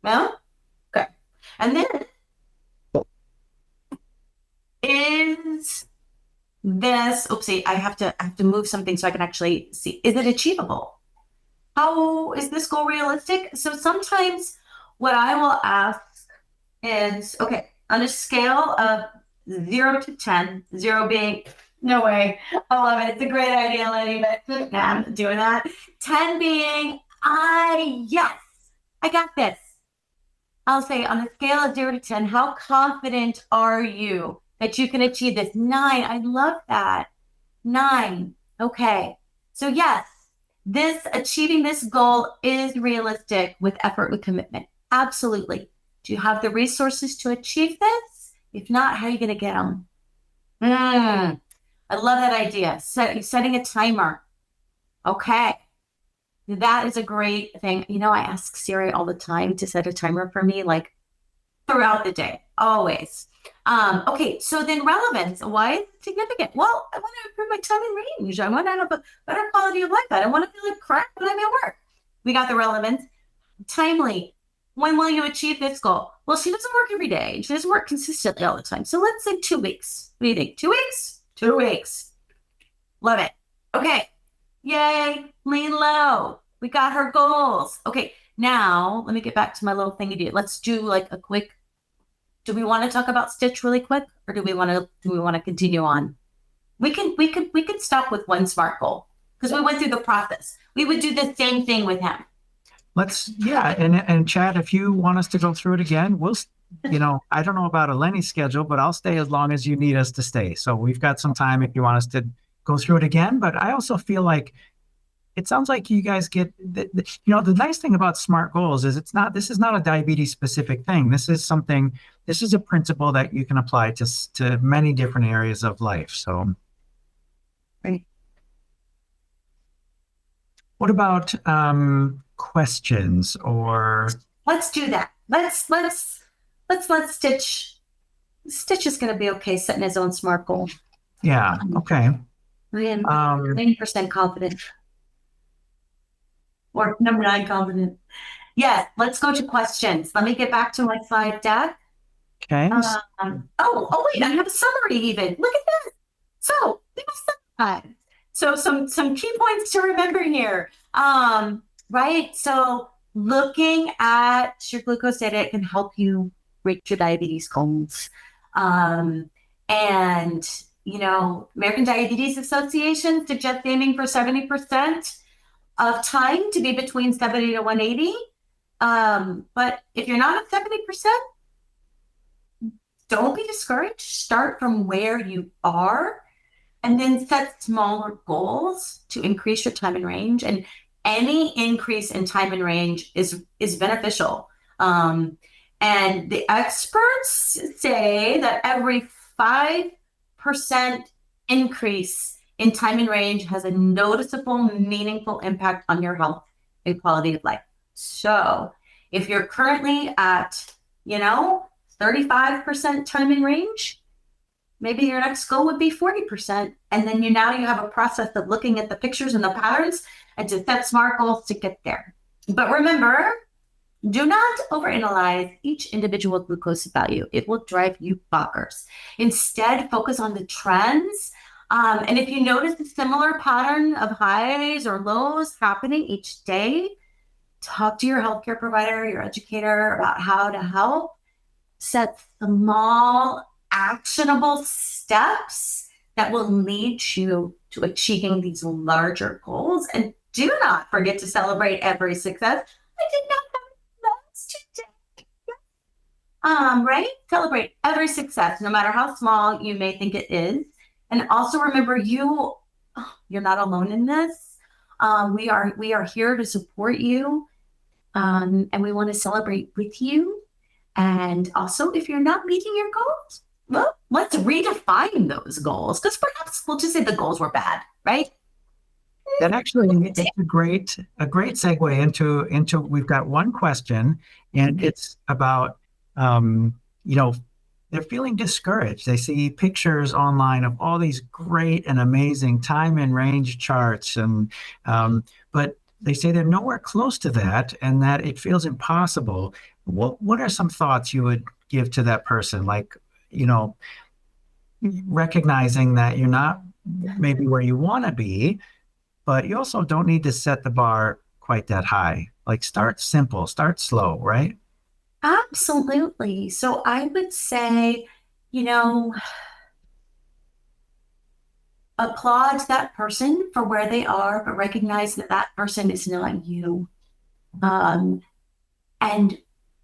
Well, okay. And then is this, oopsie, I have to move something so I can actually see. Is it achievable? How is this goal realistic? So sometimes what I will ask is, okay, on a scale of 0 to 10, 0 being, no way, I love it, it's a great idea, Eleni, but nah, I'm not doing that. 10 being, yes, I got this. I'll say on a scale of 0 to 10, how confident are you that you can achieve this? 9, I love that. 9, okay. So yes, achieving this goal is realistic with effort, with commitment. Absolutely. Do you have the resources to achieve this? If not, how are you going to get them? I love that idea. Setting a timer. Okay. That is a great thing. You know, I ask Siri all the time to set a timer for me, like throughout the day, always. Okay, so then relevance. Why is it significant? Well, I want to improve my time and range. I want to have a better quality of life. I don't want to feel like crap when I'm at work. We got the relevance. Timely. When will you achieve this goal? Well, she doesn't work every day. She doesn't work consistently all the time. So let's say 2 weeks. What do you think? 2 weeks? 2 weeks. Love it. Okay. Yay. Lean low. We got her goals. Okay. Now, let me get back to my little thingy. Let's do like a quick. Do we want to talk about Stitch really quick, or do we want to continue on? We could stop with one SMART goal because we went through the process. We would do the same thing with him. And Chad, if you want us to go through it again, I don't know about Eleni's schedule, but I'll stay as long as you need us to stay. So we've got some time if you want us to go through it again. But I also feel like it sounds like you guys get the nice thing about SMART goals is this is not a diabetes specific thing. This is a principle that you can apply to many different areas of life. So right. What about questions or let's do that. Let's let Stitch is going to be okay setting his own SMART goal. Yeah. Okay. I am 90% confident. Or number 9 confident. Yes, let's go to questions. Let me get back to my slide deck. Okay. Wait, I have a summary even. Look at this. So So some key points to remember here. Right. So looking at your glucose data, it can help you reach your diabetes goals. And, American Diabetes Association suggests aiming for 70% of time to be between 70 to 180. But if you're not at 70%, don't be discouraged. Start from where you are and then set smaller goals to increase your time and range. And any increase in time and range is beneficial. And the experts say that every 5% increase in time and range has a noticeable, meaningful impact on your health and quality of life. So if you're currently at, 35% time and range, maybe your next goal would be 40%. And then you have a process of looking at the pictures and the patterns and to set smart goals to get there. But remember, do not overanalyze each individual glucose value. It will drive you bonkers. Instead, focus on the trends. And if you notice a similar pattern of highs or lows happening each day, talk to your healthcare provider, your educator about how to help. Set small, actionable steps that will lead you to achieving these larger goals. And do not forget to celebrate every success. I did not have those today. Right? Celebrate every success, no matter how small you may think it is. And also remember, you're not alone in this. We are here to support you, and we want to celebrate with you. And also, if you're not meeting your goals, well, let's redefine those goals, because perhaps we'll just say the goals were bad, right? That actually it's a great segue into we've got one question, and it's about they're feeling discouraged. They see pictures online of all these great and amazing time and range charts, and but they say they're nowhere close to that, and that it feels impossible. What are some thoughts you would give to that person? Like, recognizing that you're not maybe where you want to be, but you also don't need to set the bar quite that high. Like, start simple, start slow, right? Absolutely. So I would say, applaud that person for where they are, but recognize that that person is not you. And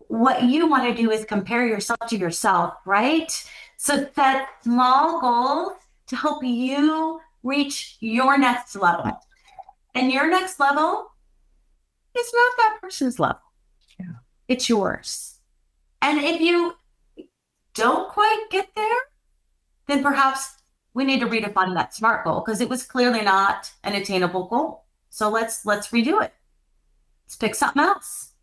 what you want to do is compare yourself to yourself, right? So set small goals to help you reach your next level. And your next level is not that person's level. Yeah. It's yours. And if you don't quite get there, then perhaps we need to redefine that SMART goal, because it was clearly not an attainable goal. So let's redo it. Let's pick something else.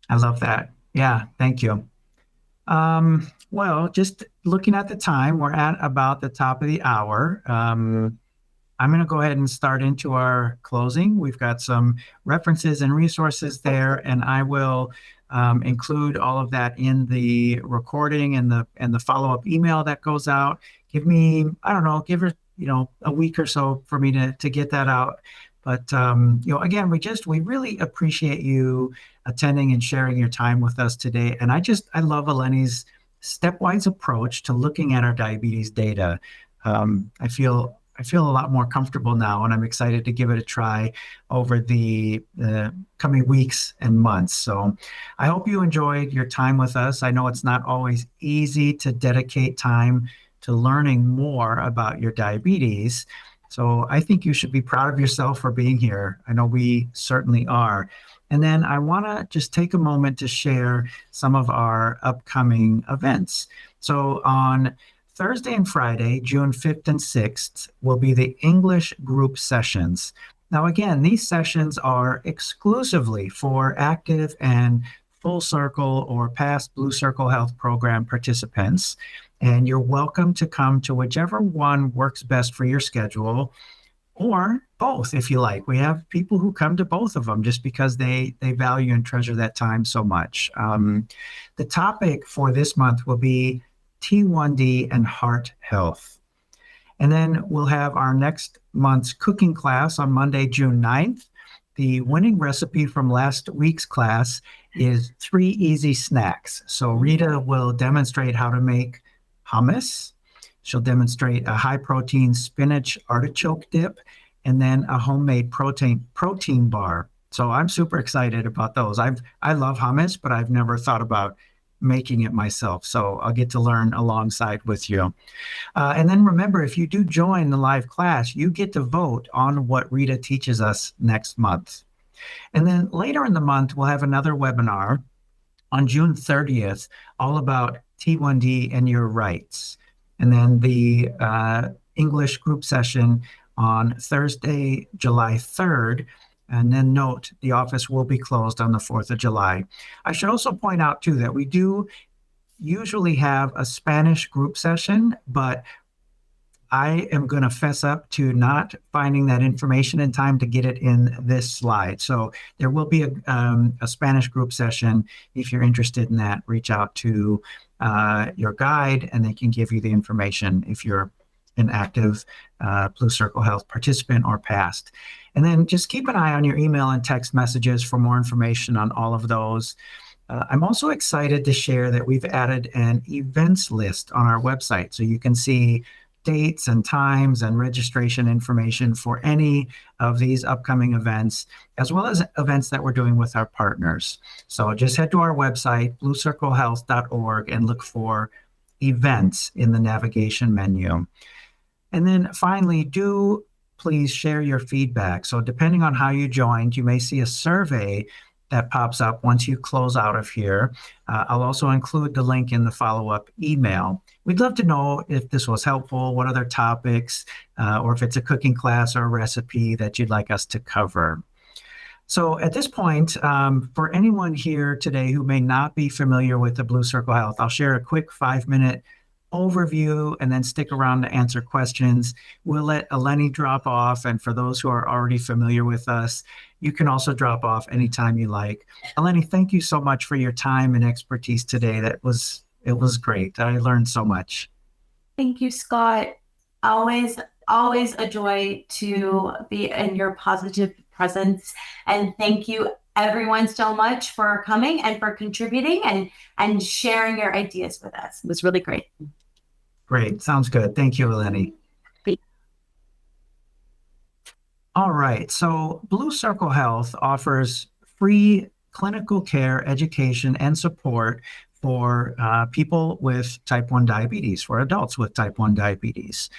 I love that. Yeah, thank you. Well, just looking at the time, we're at about the top of the hour. I'm going to go ahead and start into our closing. We've got some references and resources there, and I will include all of that in the recording and the follow-up email that goes out. Give me, I don't know, give it, a week or so for me to get that out. But, again, we really appreciate you attending and sharing your time with us today. And I love Eleni's stepwise approach to looking at our diabetes data. I feel a lot more comfortable now, and I'm excited to give it a try over the coming weeks and months. So I hope you enjoyed your time with us. I know it's not always easy to dedicate time to learning more about your diabetes. So I think you should be proud of yourself for being here. I know we certainly are. And then I want to just take a moment to share some of our upcoming events. So on Thursday and Friday, June 5th and 6th, will be the English group sessions. Now, again, these sessions are exclusively for active and full circle or past Blue Circle Health Program participants. And you're welcome to come to whichever one works best for your schedule, or both if you like. We have people who come to both of them just because they value and treasure that time so much. The topic for this month will be T1D and heart health. And then we'll have our next month's cooking class on Monday, June 9th. The winning recipe from last week's class is 3 easy snacks. So Rita will demonstrate how to make hummus. She'll demonstrate a high protein spinach artichoke dip, and then a homemade protein bar. So I'm super excited about those. I love hummus, but I've never thought about making it myself. So I'll get to learn alongside with you. And then remember, if you do join the live class, you get to vote on what Rita teaches us next month. And then later in the month, we'll have another webinar on June 30th, all about T1D and your rights. And then the English group session on Thursday, July 3rd. And then note, the office will be closed on the 4th of July. I should also point out, too, that we do usually have a Spanish group session, but I am going to fess up to not finding that information in time to get it in this slide. So there will be a Spanish group session. If you're interested in that, reach out to your guide and they can give you the information if you're an active Blue Circle Health participant or past. And then just keep an eye on your email and text messages for more information on all of those. I'm also excited to share that we've added an events list on our website, so you can see dates and times and registration information for any of these upcoming events, as well as events that we're doing with our partners. So just head to our website, bluecirclehealth.org, and look for events in the navigation menu. And then finally, do please share your feedback. So depending on how you joined, you may see a survey that pops up once you close out of here. I'll also include the link in the follow-up email. We'd love to know if this was helpful, what other topics, or if it's a cooking class or a recipe that you'd like us to cover. So at this point, for anyone here today who may not be familiar with the Blue Circle Health, I'll share a quick 5-minute overview and then stick around to answer questions. We'll let Eleni drop off, and for those who are already familiar with us, you can also drop off anytime you like. Eleni, thank you so much for your time and expertise today. It was great. I learned so much. Thank you, Scott. Always a joy to be in your positive presence. And thank you everyone so much for coming and for contributing and sharing your ideas with us. It was really great. Great. Sounds good. Thank you, Eleni. All right. So Blue Circle Health offers free clinical care, education, and support for people with type 1 diabetes, for adults with type 1 diabetes.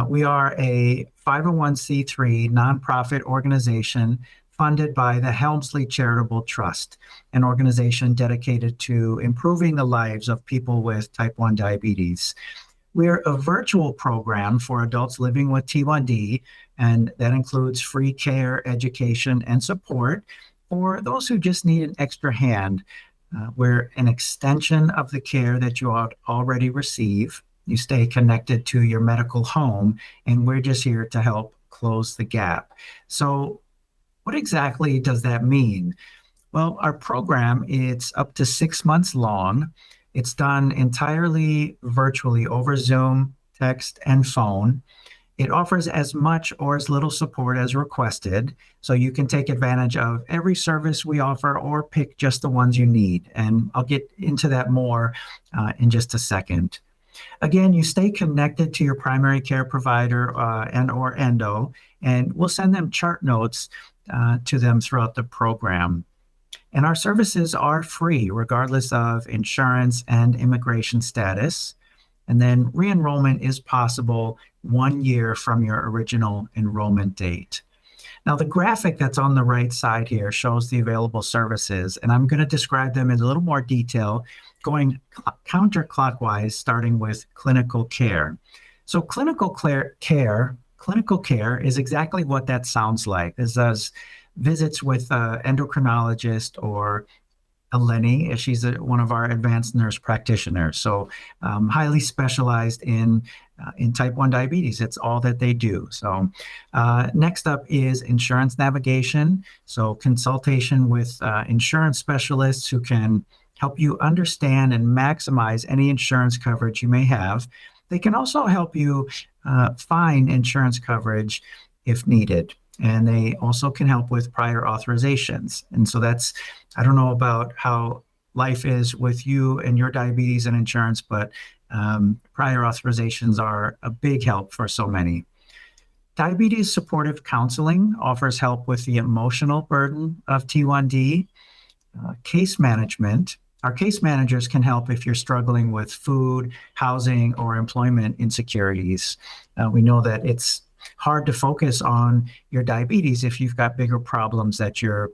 We are a 501c3 nonprofit organization funded by the Helmsley Charitable Trust, an organization dedicated to improving the lives of people with type 1 diabetes. We're a virtual program for adults living with T1D, and that includes free care, education, and support for those who just need an extra hand. We're an extension of the care that you already receive. You stay connected to your medical home, and we're just here to help close the gap. So what exactly does that mean? Well, our program, it's up to 6 months long. It's done entirely virtually over Zoom, text, and phone. It offers as much or as little support as requested, so you can take advantage of every service we offer or pick just the ones you need. And I'll get into that more in just a second. Again, you stay connected to your primary care provider and or endo, and we'll send them chart notes to them throughout the program. And our services are free, regardless of insurance and immigration status. And then re-enrollment is possible 1 year from your original enrollment date. Now, the graphic that's on the right side here shows the available services, and I'm going to describe them in a little more detail, going counterclockwise, starting with clinical care. So clinical care is exactly what that sounds like. This is visits with an endocrinologist or Eleni, she's one of our advanced nurse practitioners. So highly specialized in type 1 diabetes. It's all that they do. So next up is insurance navigation. So consultation with insurance specialists who can help you understand and maximize any insurance coverage you may have. They can also help you find insurance coverage if needed. And they also can help with prior authorizations. And so I don't know about how life is with you and your diabetes and insurance, but prior authorizations are a big help for so many. Diabetes supportive counseling offers help with the emotional burden of T1D. Case management. Our case managers can help if you're struggling with food, housing, or employment insecurities. We know that it's hard to focus on your diabetes if you've got bigger problems that you're,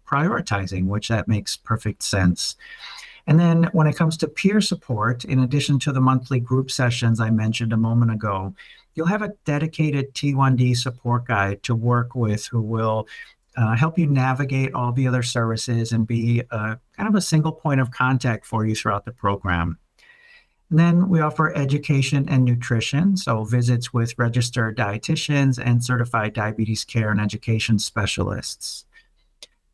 prioritizing, which that makes perfect sense. And then when it comes to peer support, in addition to the monthly group sessions I mentioned a moment ago, you'll have a dedicated T1D support guide to work with who will help you navigate all the other services and be kind of a single point of contact for you throughout the program. And then we offer education and nutrition, so visits with registered dietitians and certified diabetes care and education specialists.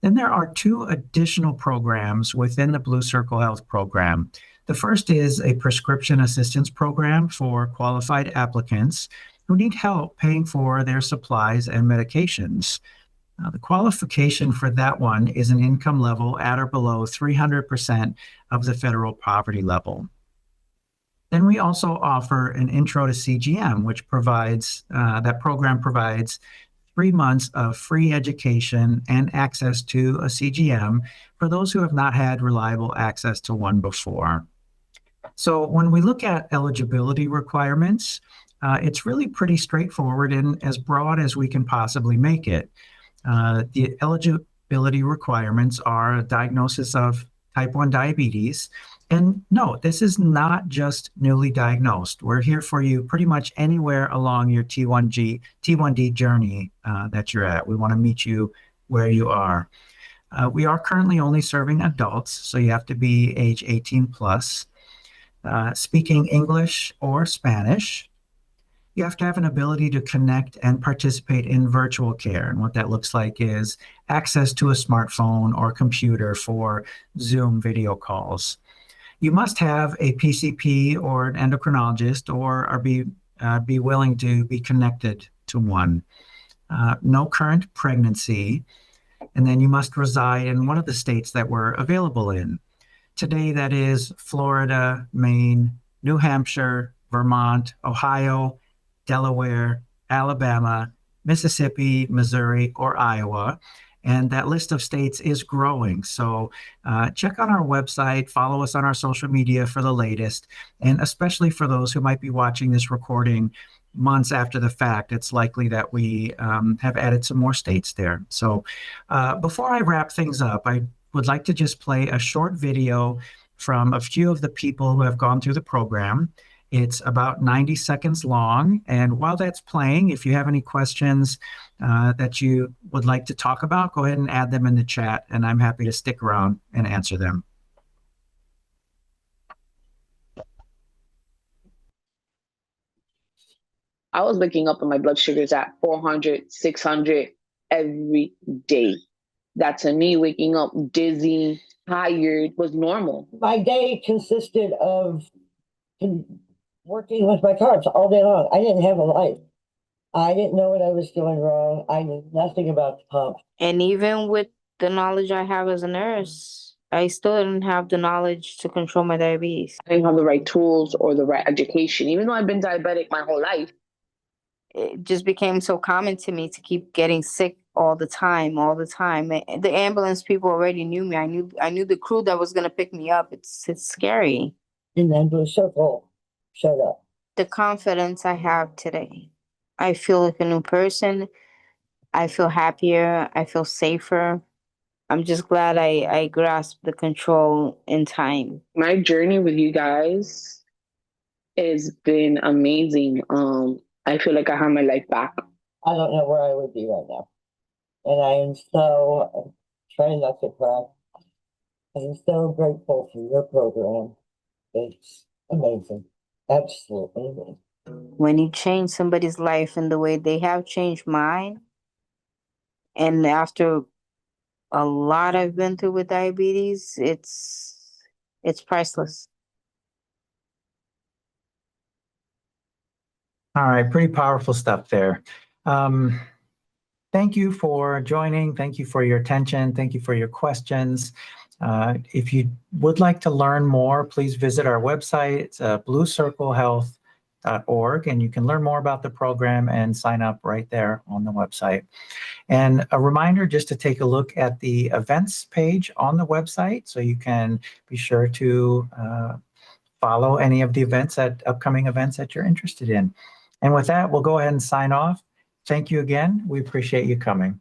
Then there are 2 additional programs within the Blue Circle Health program. The first is a prescription assistance program for qualified applicants who need help paying for their supplies and medications. The qualification for that one is an income level at or below 300% of the federal poverty level. Then we also offer an intro to CGM, which that program provides 3 months of free education and access to a CGM for those who have not had reliable access to one before. So when we look at eligibility requirements, it's really pretty straightforward and as broad as we can possibly make it. The eligibility requirements are a diagnosis of type 1 diabetes. And no, this is not just newly diagnosed. We're here for you pretty much anywhere along your T1D journey that you're at. We want to meet you where you are. We are currently only serving adults, so you have to be age 18 plus, speaking English or Spanish. You have to have an ability to connect and participate in virtual care. And what that looks like is access to a smartphone or computer for Zoom video calls. You must have a PCP or an endocrinologist or be willing to be connected to one. No current pregnancy. And then you must reside in one of the states that we're available in. Today, that is Florida, Maine, New Hampshire, Vermont, Ohio, Delaware, Alabama, Mississippi, Missouri, or Iowa. And that list of states is growing. So check on our website, follow us on our social media for the latest. And especially for those who might be watching this recording months after the fact, it's likely that we have added some more states there. So before I wrap things up, I would like to just play a short video from a few of the people who have gone through the program. It's about 90 seconds long. And while that's playing, if you have any questions that you would like to talk about, go ahead and add them in the chat, and I'm happy to stick around and answer them. I was waking up and my blood sugars at 400, 600 every day. That to me, waking up dizzy, tired was normal. My day consisted of working with my carbs all day long. I didn't have a life. I didn't know what I was doing wrong. I knew nothing about the pump. And even with the knowledge I have as a nurse, I still didn't have the knowledge to control my diabetes. I didn't have the right tools or the right education. Even though I've been diabetic my whole life, it just became so common to me to keep getting sick all the time. The ambulance people already knew me. I knew the crew that was gonna pick me up. It's scary. And then Blue Circle showed up. The confidence I have today. I feel like a new person. I feel happier. I feel safer. I'm just glad I grasped the control in time. my journey with you guys has been amazing. I feel like I have my life back. I don't know where I would be right now. And I am so trying not to cry. I'm so grateful for your program. It's amazing. Absolutely amazing. When you change somebody's life in the way they have changed mine, and after a lot I've been through with diabetes, it's priceless. All right, pretty powerful stuff there. Thank you for joining. Thank you for your attention. Thank you for your questions. If you would like to learn more, please visit our website. It's bluecirclehealth.org, and you can learn more about the program and sign up right there on the website. And a reminder just to take a look at the events page on the website, so you can be sure to follow any of the upcoming events that you're interested in. And with that, we'll go ahead and sign off. Thank you again. We appreciate you coming.